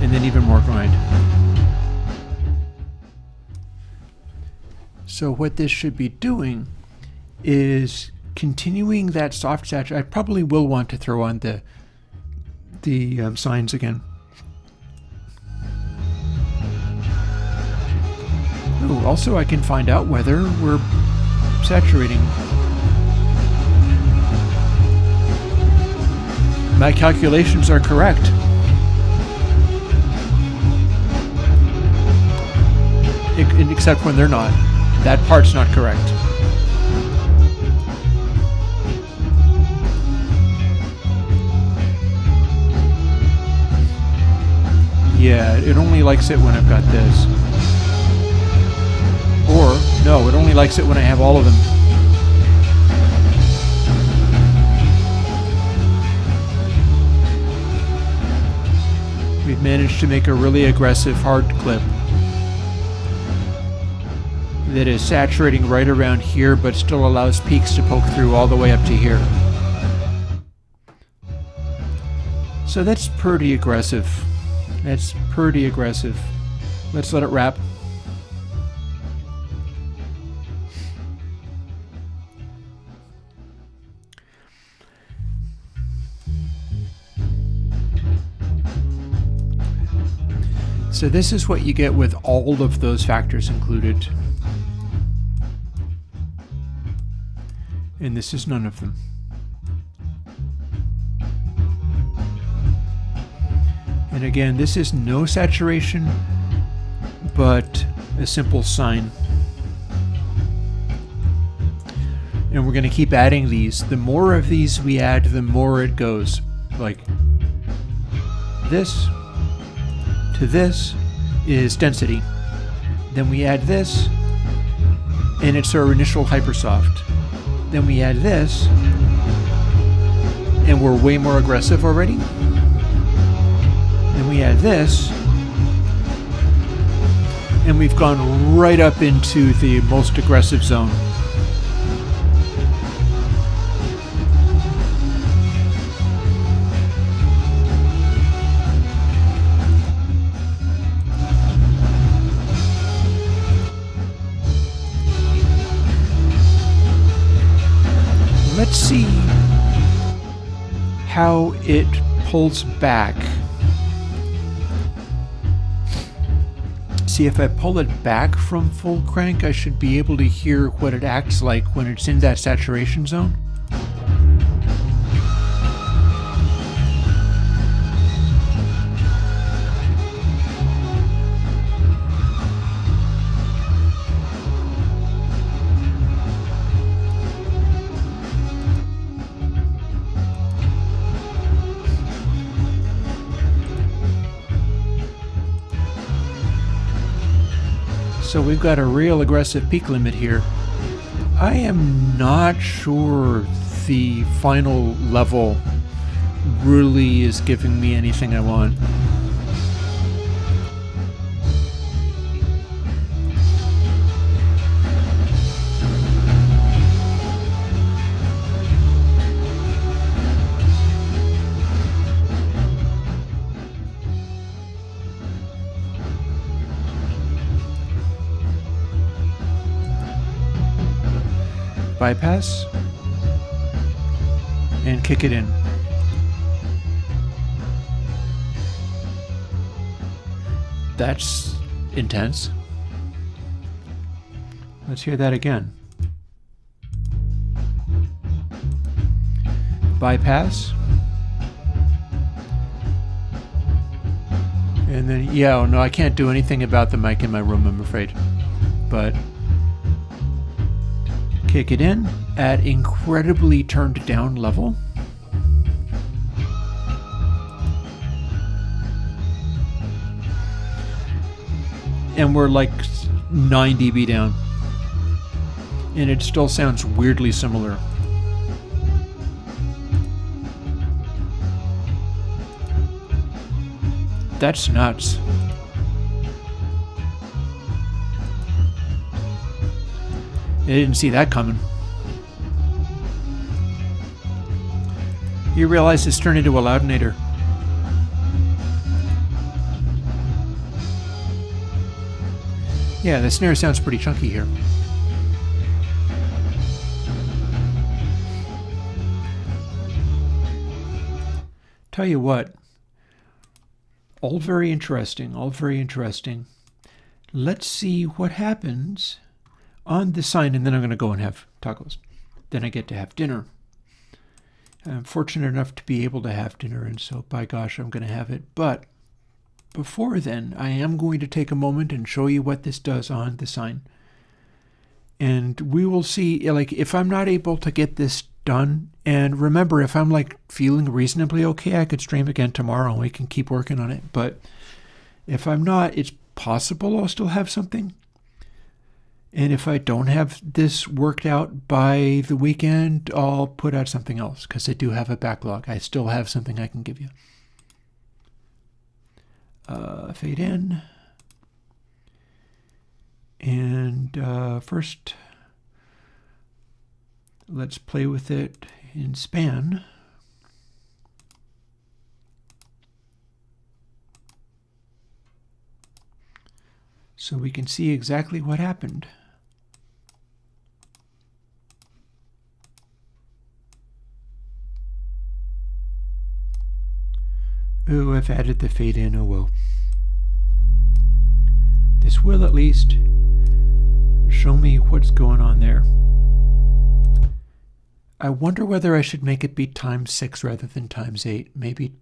and then even more grind. So what this should be doing is continuing that soft saturation. I probably will want to throw on the sines again. Oh, also I can find out whether we're saturating. My calculations are correct. Except when they're not. That part's not correct. Yeah, it only likes it when I've got this. Or, no, it only likes it when I have all of them. We've managed to make a really aggressive hard clip that is saturating right around here, but still allows peaks to poke through all the way up to here. So that's pretty aggressive. That's pretty aggressive. Let's let it wrap. So this is what you get with all of those factors included. And this is none of them. And again, this is no saturation, but a simple sine. And we're going to keep adding these. The more of these we add, the more it goes. Like this to this is density. Then we add this, and it's our initial hypersoft. Then we add this, and we're way more aggressive already. Then we add this, and we've gone right up into the most aggressive zone. Let's see how it pulls back. See, if I pull it back from full crank, I should be able to hear what it acts like when it's in that saturation zone. So we've got a real aggressive peak limit here. I am not sure the final level really is giving me anything I want. Bypass and kick it in. That's intense. Let's hear that again. Bypass. And then, yeah, oh no, I can't do anything about the mic in my room, I'm afraid. But kick it in at incredibly turned down level. And we're like 9 dB down. And it still sounds weirdly similar. That's nuts. I didn't see that coming. You realize it's turned into a loudinator. Yeah, the snare sounds pretty chunky here. Tell you what, all very interesting, all very interesting. Let's see what happens on the sign, and then I'm going to go and have tacos. Then I get to have dinner. I'm fortunate enough to be able to have dinner, and so by gosh, I'm going to have it. But before then, I am going to take a moment and show you what this does on the sign. And we will see, like, if I'm not able to get this done, and remember, if I'm like feeling reasonably okay, I could stream again tomorrow and we can keep working on it. But if I'm not, it's possible I'll still have something. And if I don't have this worked out by the weekend, I'll put out something else because I do have a backlog. I still have something I can give you. Fade in. And first, let's play with it in span. So we can see exactly what happened. Ooh, I've added the fade in, oh well. This will at least show me what's going on there. I wonder whether I should make it be times 6 rather than times 8. Maybe,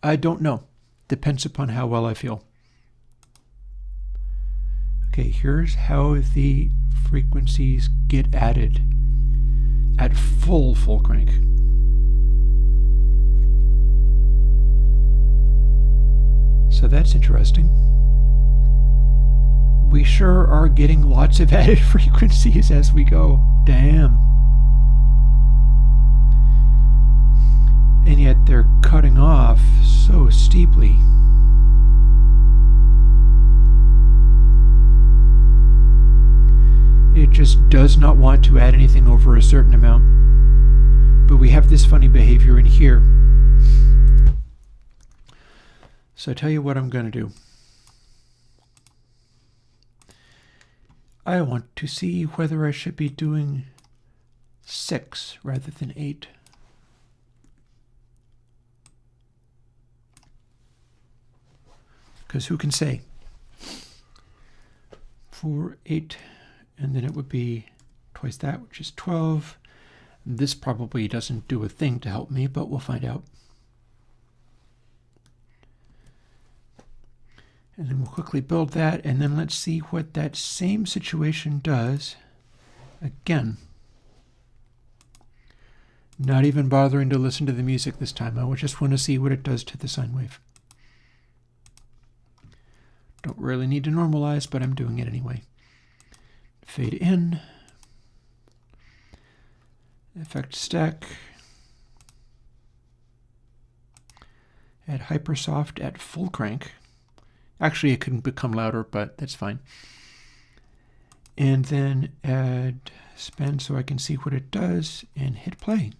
I don't know. Depends upon how well I feel. Okay, here's how the frequencies get added at full crank. So that's interesting. We sure are getting lots of added frequencies as we go. Damn. And yet they're cutting off so steeply. It just does not want to add anything over a certain amount. But we have this funny behavior in here. So I tell you what I'm going to do. I want to see whether I should be doing 6 rather than 8. Because who can say? 4, 8, and then it would be twice that, which is 12. This probably doesn't do a thing to help me, but we'll find out. And then we'll quickly build that, and then let's see what that same situation does again. Not even bothering to listen to the music this time. I just want to see what it does to the sine wave. Don't really need to normalize, but I'm doing it anyway. fade in, effect stack, add hypersoft at full crank. Actually, it can become louder, but that's fine. And then add spin so I can see what it does and hit play.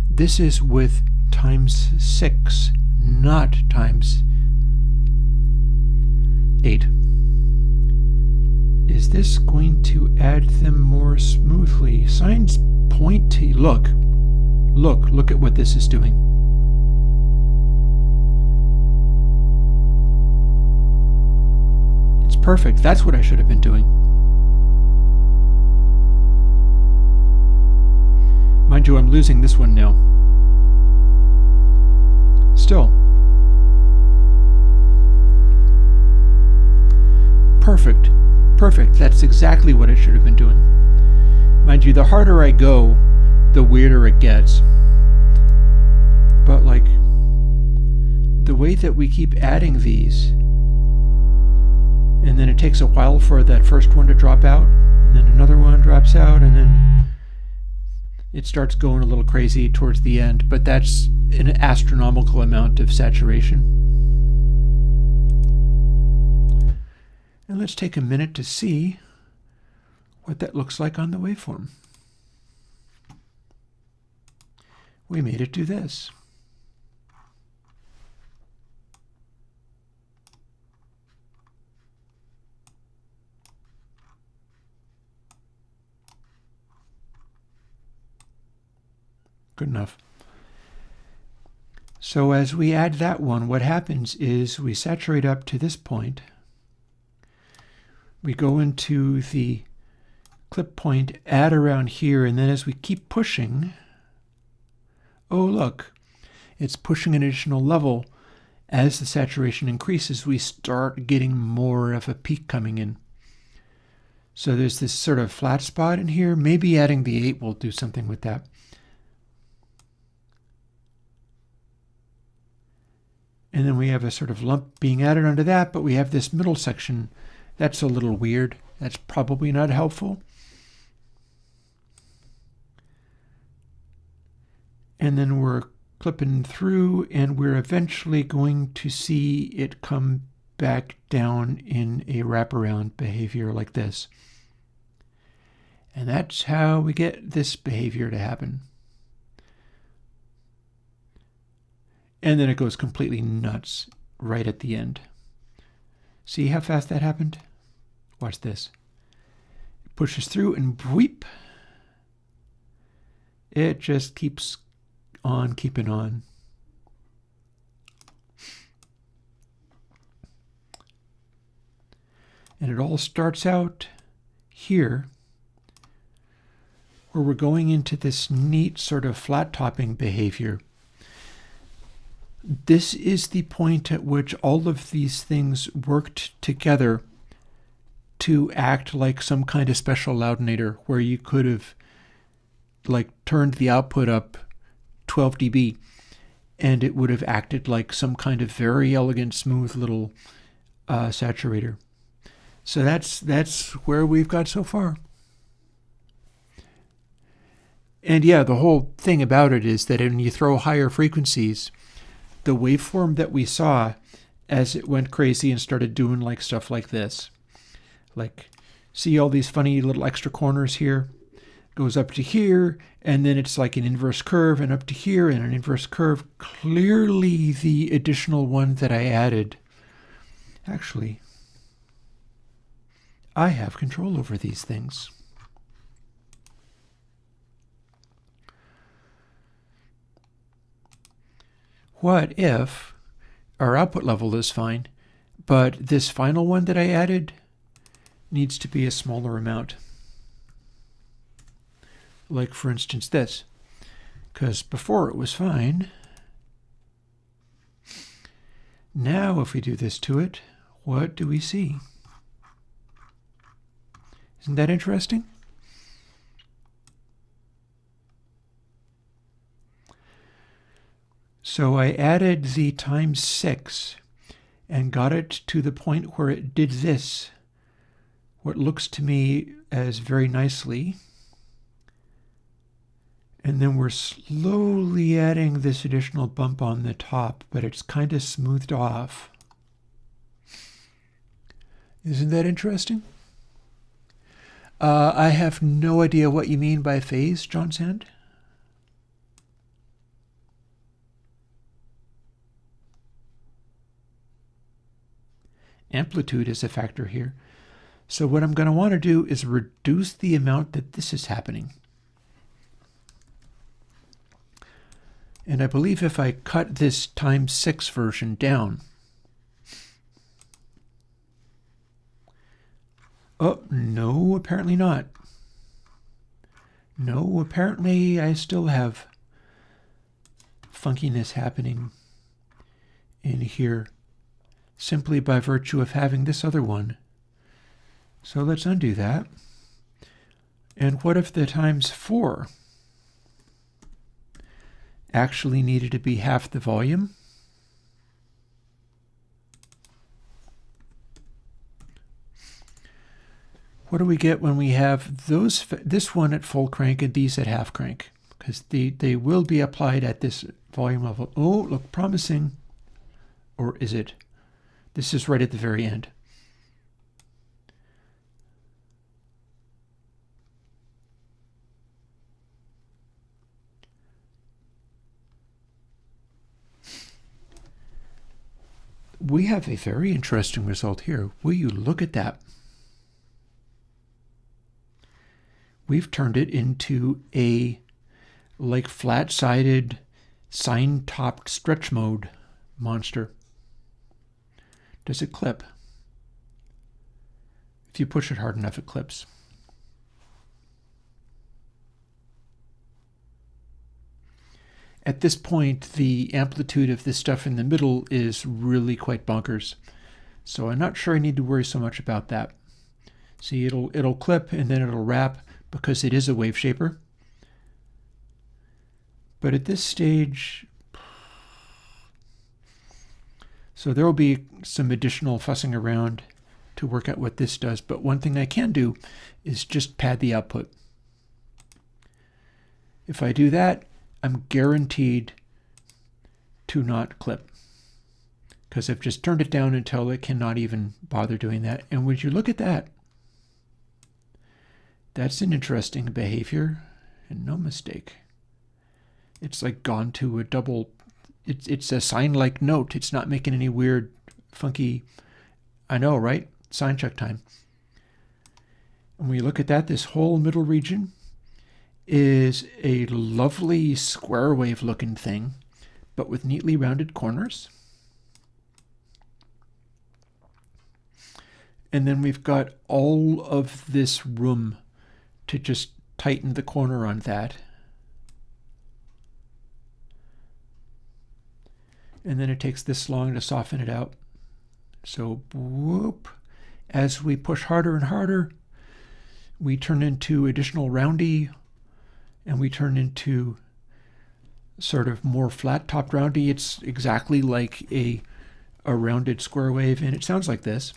This is with ×6, not ×8. Is this going to add them more smoothly? Signs point to, look at what this is doing. It's perfect. That's what I should have been doing. Mind you, I'm losing this one now. Still. Perfect. Perfect. That's exactly what I should have been doing. Mind you, the harder I go, the weirder it gets. But like, the way that we keep adding these, and then it takes a while for that first one to drop out, and then another one drops out, and then it starts going a little crazy towards the end, but that's an astronomical amount of saturation. And let's take a minute to see what that looks like on the waveform. We made it do this. Good enough. So as we add that one, what happens is we saturate up to this point. We go into the clip point, add around here, and then as we keep pushing, oh look, it's pushing an additional level. As the saturation increases, we start getting more of a peak coming in. So there's this sort of flat spot in here. Maybe adding the 8 will do something with that. And then we have a sort of lump being added onto that, but we have this middle section. That's a little weird. That's probably not helpful. And then we're clipping through, and we're eventually going to see it come back down in a wraparound behavior like this. And that's how we get this behavior to happen. And then it goes completely nuts right at the end. See how fast that happened? Watch this. It pushes through and weep. It just keeps on keeping on. And it all starts out here, where we're going into this neat sort of flat topping behavior. This is the point at which all of these things worked together to act like some kind of special loudinator, where you could have like turned the output up 12 dB and it would have acted like some kind of very elegant, smooth little saturator. So that's where we've got so far. And yeah, the whole thing about it is that when you throw higher frequencies, the waveform that we saw as it went crazy and started doing like stuff like this, like see all these funny little extra corners here, goes up to here, and then it's like an inverse curve, and up to here and an inverse curve. Clearly the additional one that I added, actually, I have control over these things. What if our output level is fine, but this final one that I added needs to be a smaller amount? Like, for instance, this. Because before it was fine. Now if we do this to it, what do we see? Isn't that interesting? So I added the ×6, and got it to the point where it did this, what looks to me as very nicely. And then we're slowly adding this additional bump on the top, but it's kind of smoothed off. Isn't that interesting? I have no idea what you mean by phase, John Sand. Amplitude is a factor here. So what I'm going to want to do is reduce the amount that this is happening. And I believe if I cut this times 6 version down, oh, no, apparently not. No, apparently I still have funkiness happening in here simply by virtue of having this other one. So let's undo that. And what if the times 4 actually needed to be half the volume? What do we get when we have this one at full crank and these at half crank? Because they will be applied at this volume level. Oh, look promising. Or is it? This is right at the very end. We have a very interesting result here. Will you look at that? We've turned it into a like flat-sided, sine-topped stretch mode monster. Does it clip? If you push it hard enough, it clips. At this point, the amplitude of this stuff in the middle is really quite bonkers. So I'm not sure I need to worry so much about that. See, it'll clip and then it'll wrap because it is a wave shaper. But at this stage, so there will be some additional fussing around to work out what this does. But one thing I can do is just pad the output. If I do that, I'm guaranteed to not clip because I've just turned it down until it cannot even bother doing that. And would you look at that? That's an interesting behavior and no mistake. It's like gone to a double, it's a sine-like note. It's not making any weird, funky, I know, right? Sine check time. And when you look at that, this whole middle region is a lovely square wave looking thing, but with neatly rounded corners. And then we've got all of this room to just tighten the corner on that. And then it takes this long to soften it out. So whoop, as we push harder and harder, we turn into additional roundy, and we turn into sort of more flat-topped roundy. It's exactly like a rounded square wave, and it sounds like this.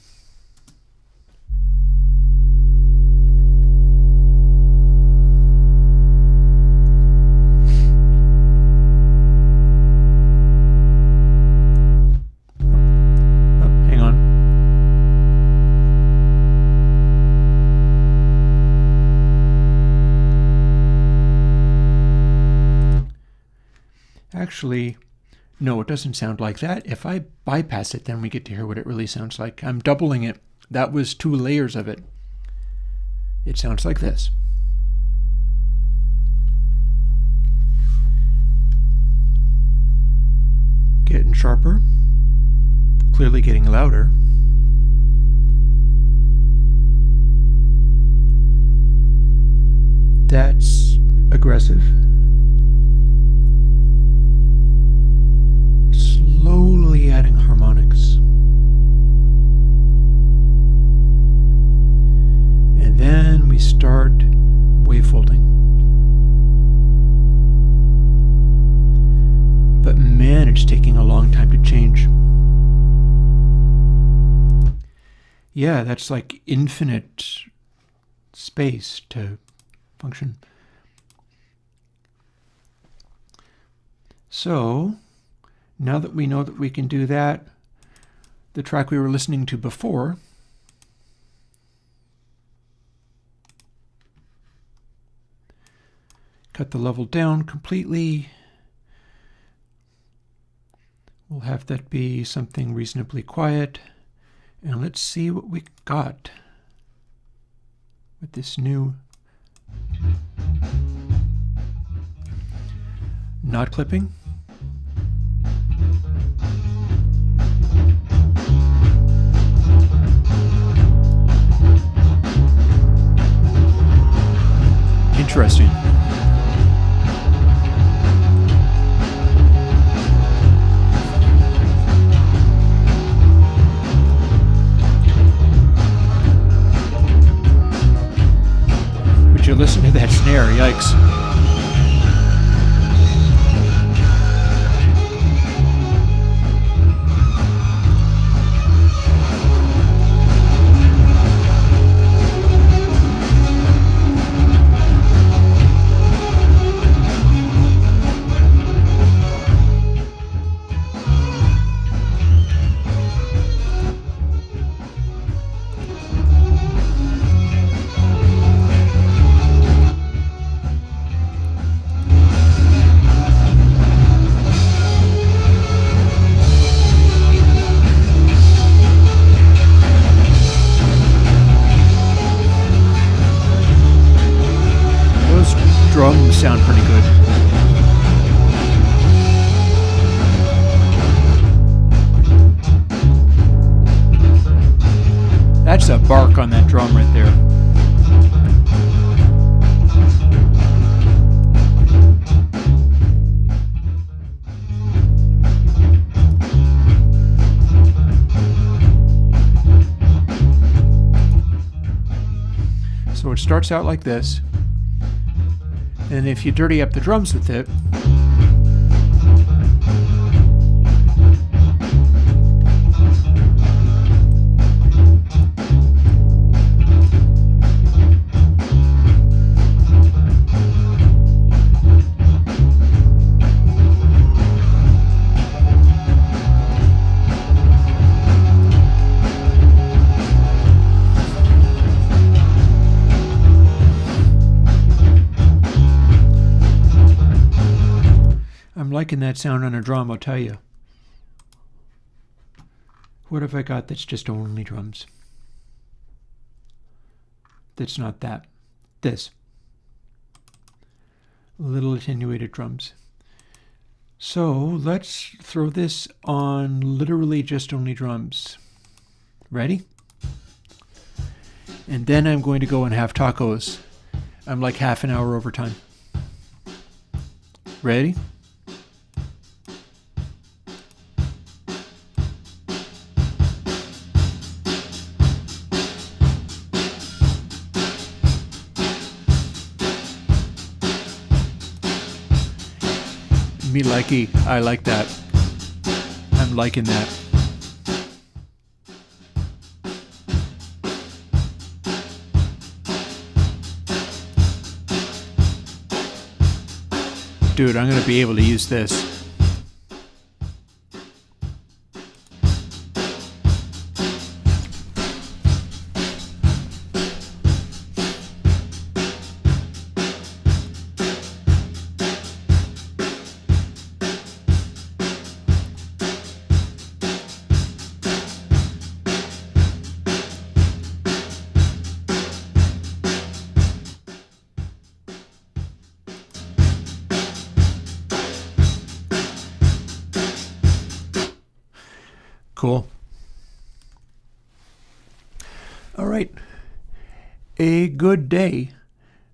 Actually, no, it doesn't sound like that. If I bypass it, then we get to hear what it really sounds like. I'm doubling it. That was 2 layers of it. It sounds like this. Getting sharper, clearly getting louder. That's aggressive. Slowly adding harmonics. And then we start wavefolding. But man, it's taking a long time to change. Yeah, that's like infinite space to function. So now that we know that we can do that, the track we were listening to before, cut the level down completely. We'll have that be something reasonably quiet. And let's see what we got with this new not clipping. Interesting. Would you listen to that snare? Yikes. Drums sound pretty good. That's a bark on that drum right there. So it starts out like this. And if you dirty up the drums with it, liking that sound on a drum, I'll tell you. What have I got that's just only drums? That's not that. This. Little attenuated drums. So let's throw this on literally just only drums. Ready? And then I'm going to go and have tacos. I'm like half an hour over time. Ready? Me likey, I like that. I'm liking that. Dude, I'm gonna be able to use this. Cool. All right. A good day.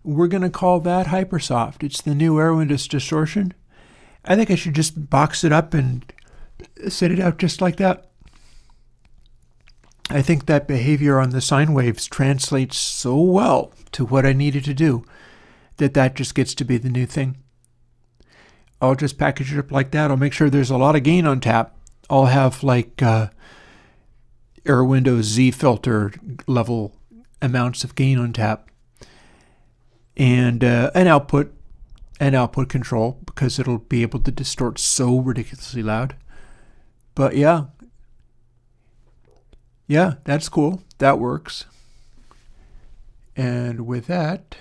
We're going to call that Hypersoft. It's the new Airwindows distortion. I think I should just box it up and set it out just like that. I think that behavior on the sine waves translates so well to what I needed to do that just gets to be the new thing. I'll just package it up like that. I'll make sure there's a lot of gain on tap. I'll have like Airwindows Z filter level amounts of gain on tap, and an output control, because it'll be able to distort so ridiculously loud. But yeah, that's cool. That works. And with that,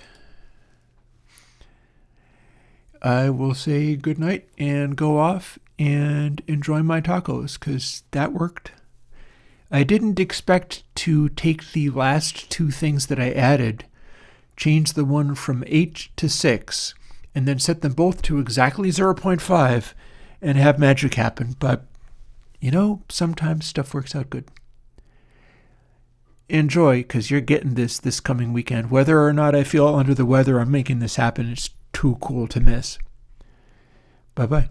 I will say goodnight and go off and enjoy my tacos, because that worked. I didn't expect to take the last two things that I added, change the one from 8 to 6, and then set them both to exactly 0.5 and have magic happen. But, sometimes stuff works out good. Enjoy, because you're getting this coming weekend. Whether or not I feel under the weather, I'm making this happen. It's too cool to miss. Bye-bye.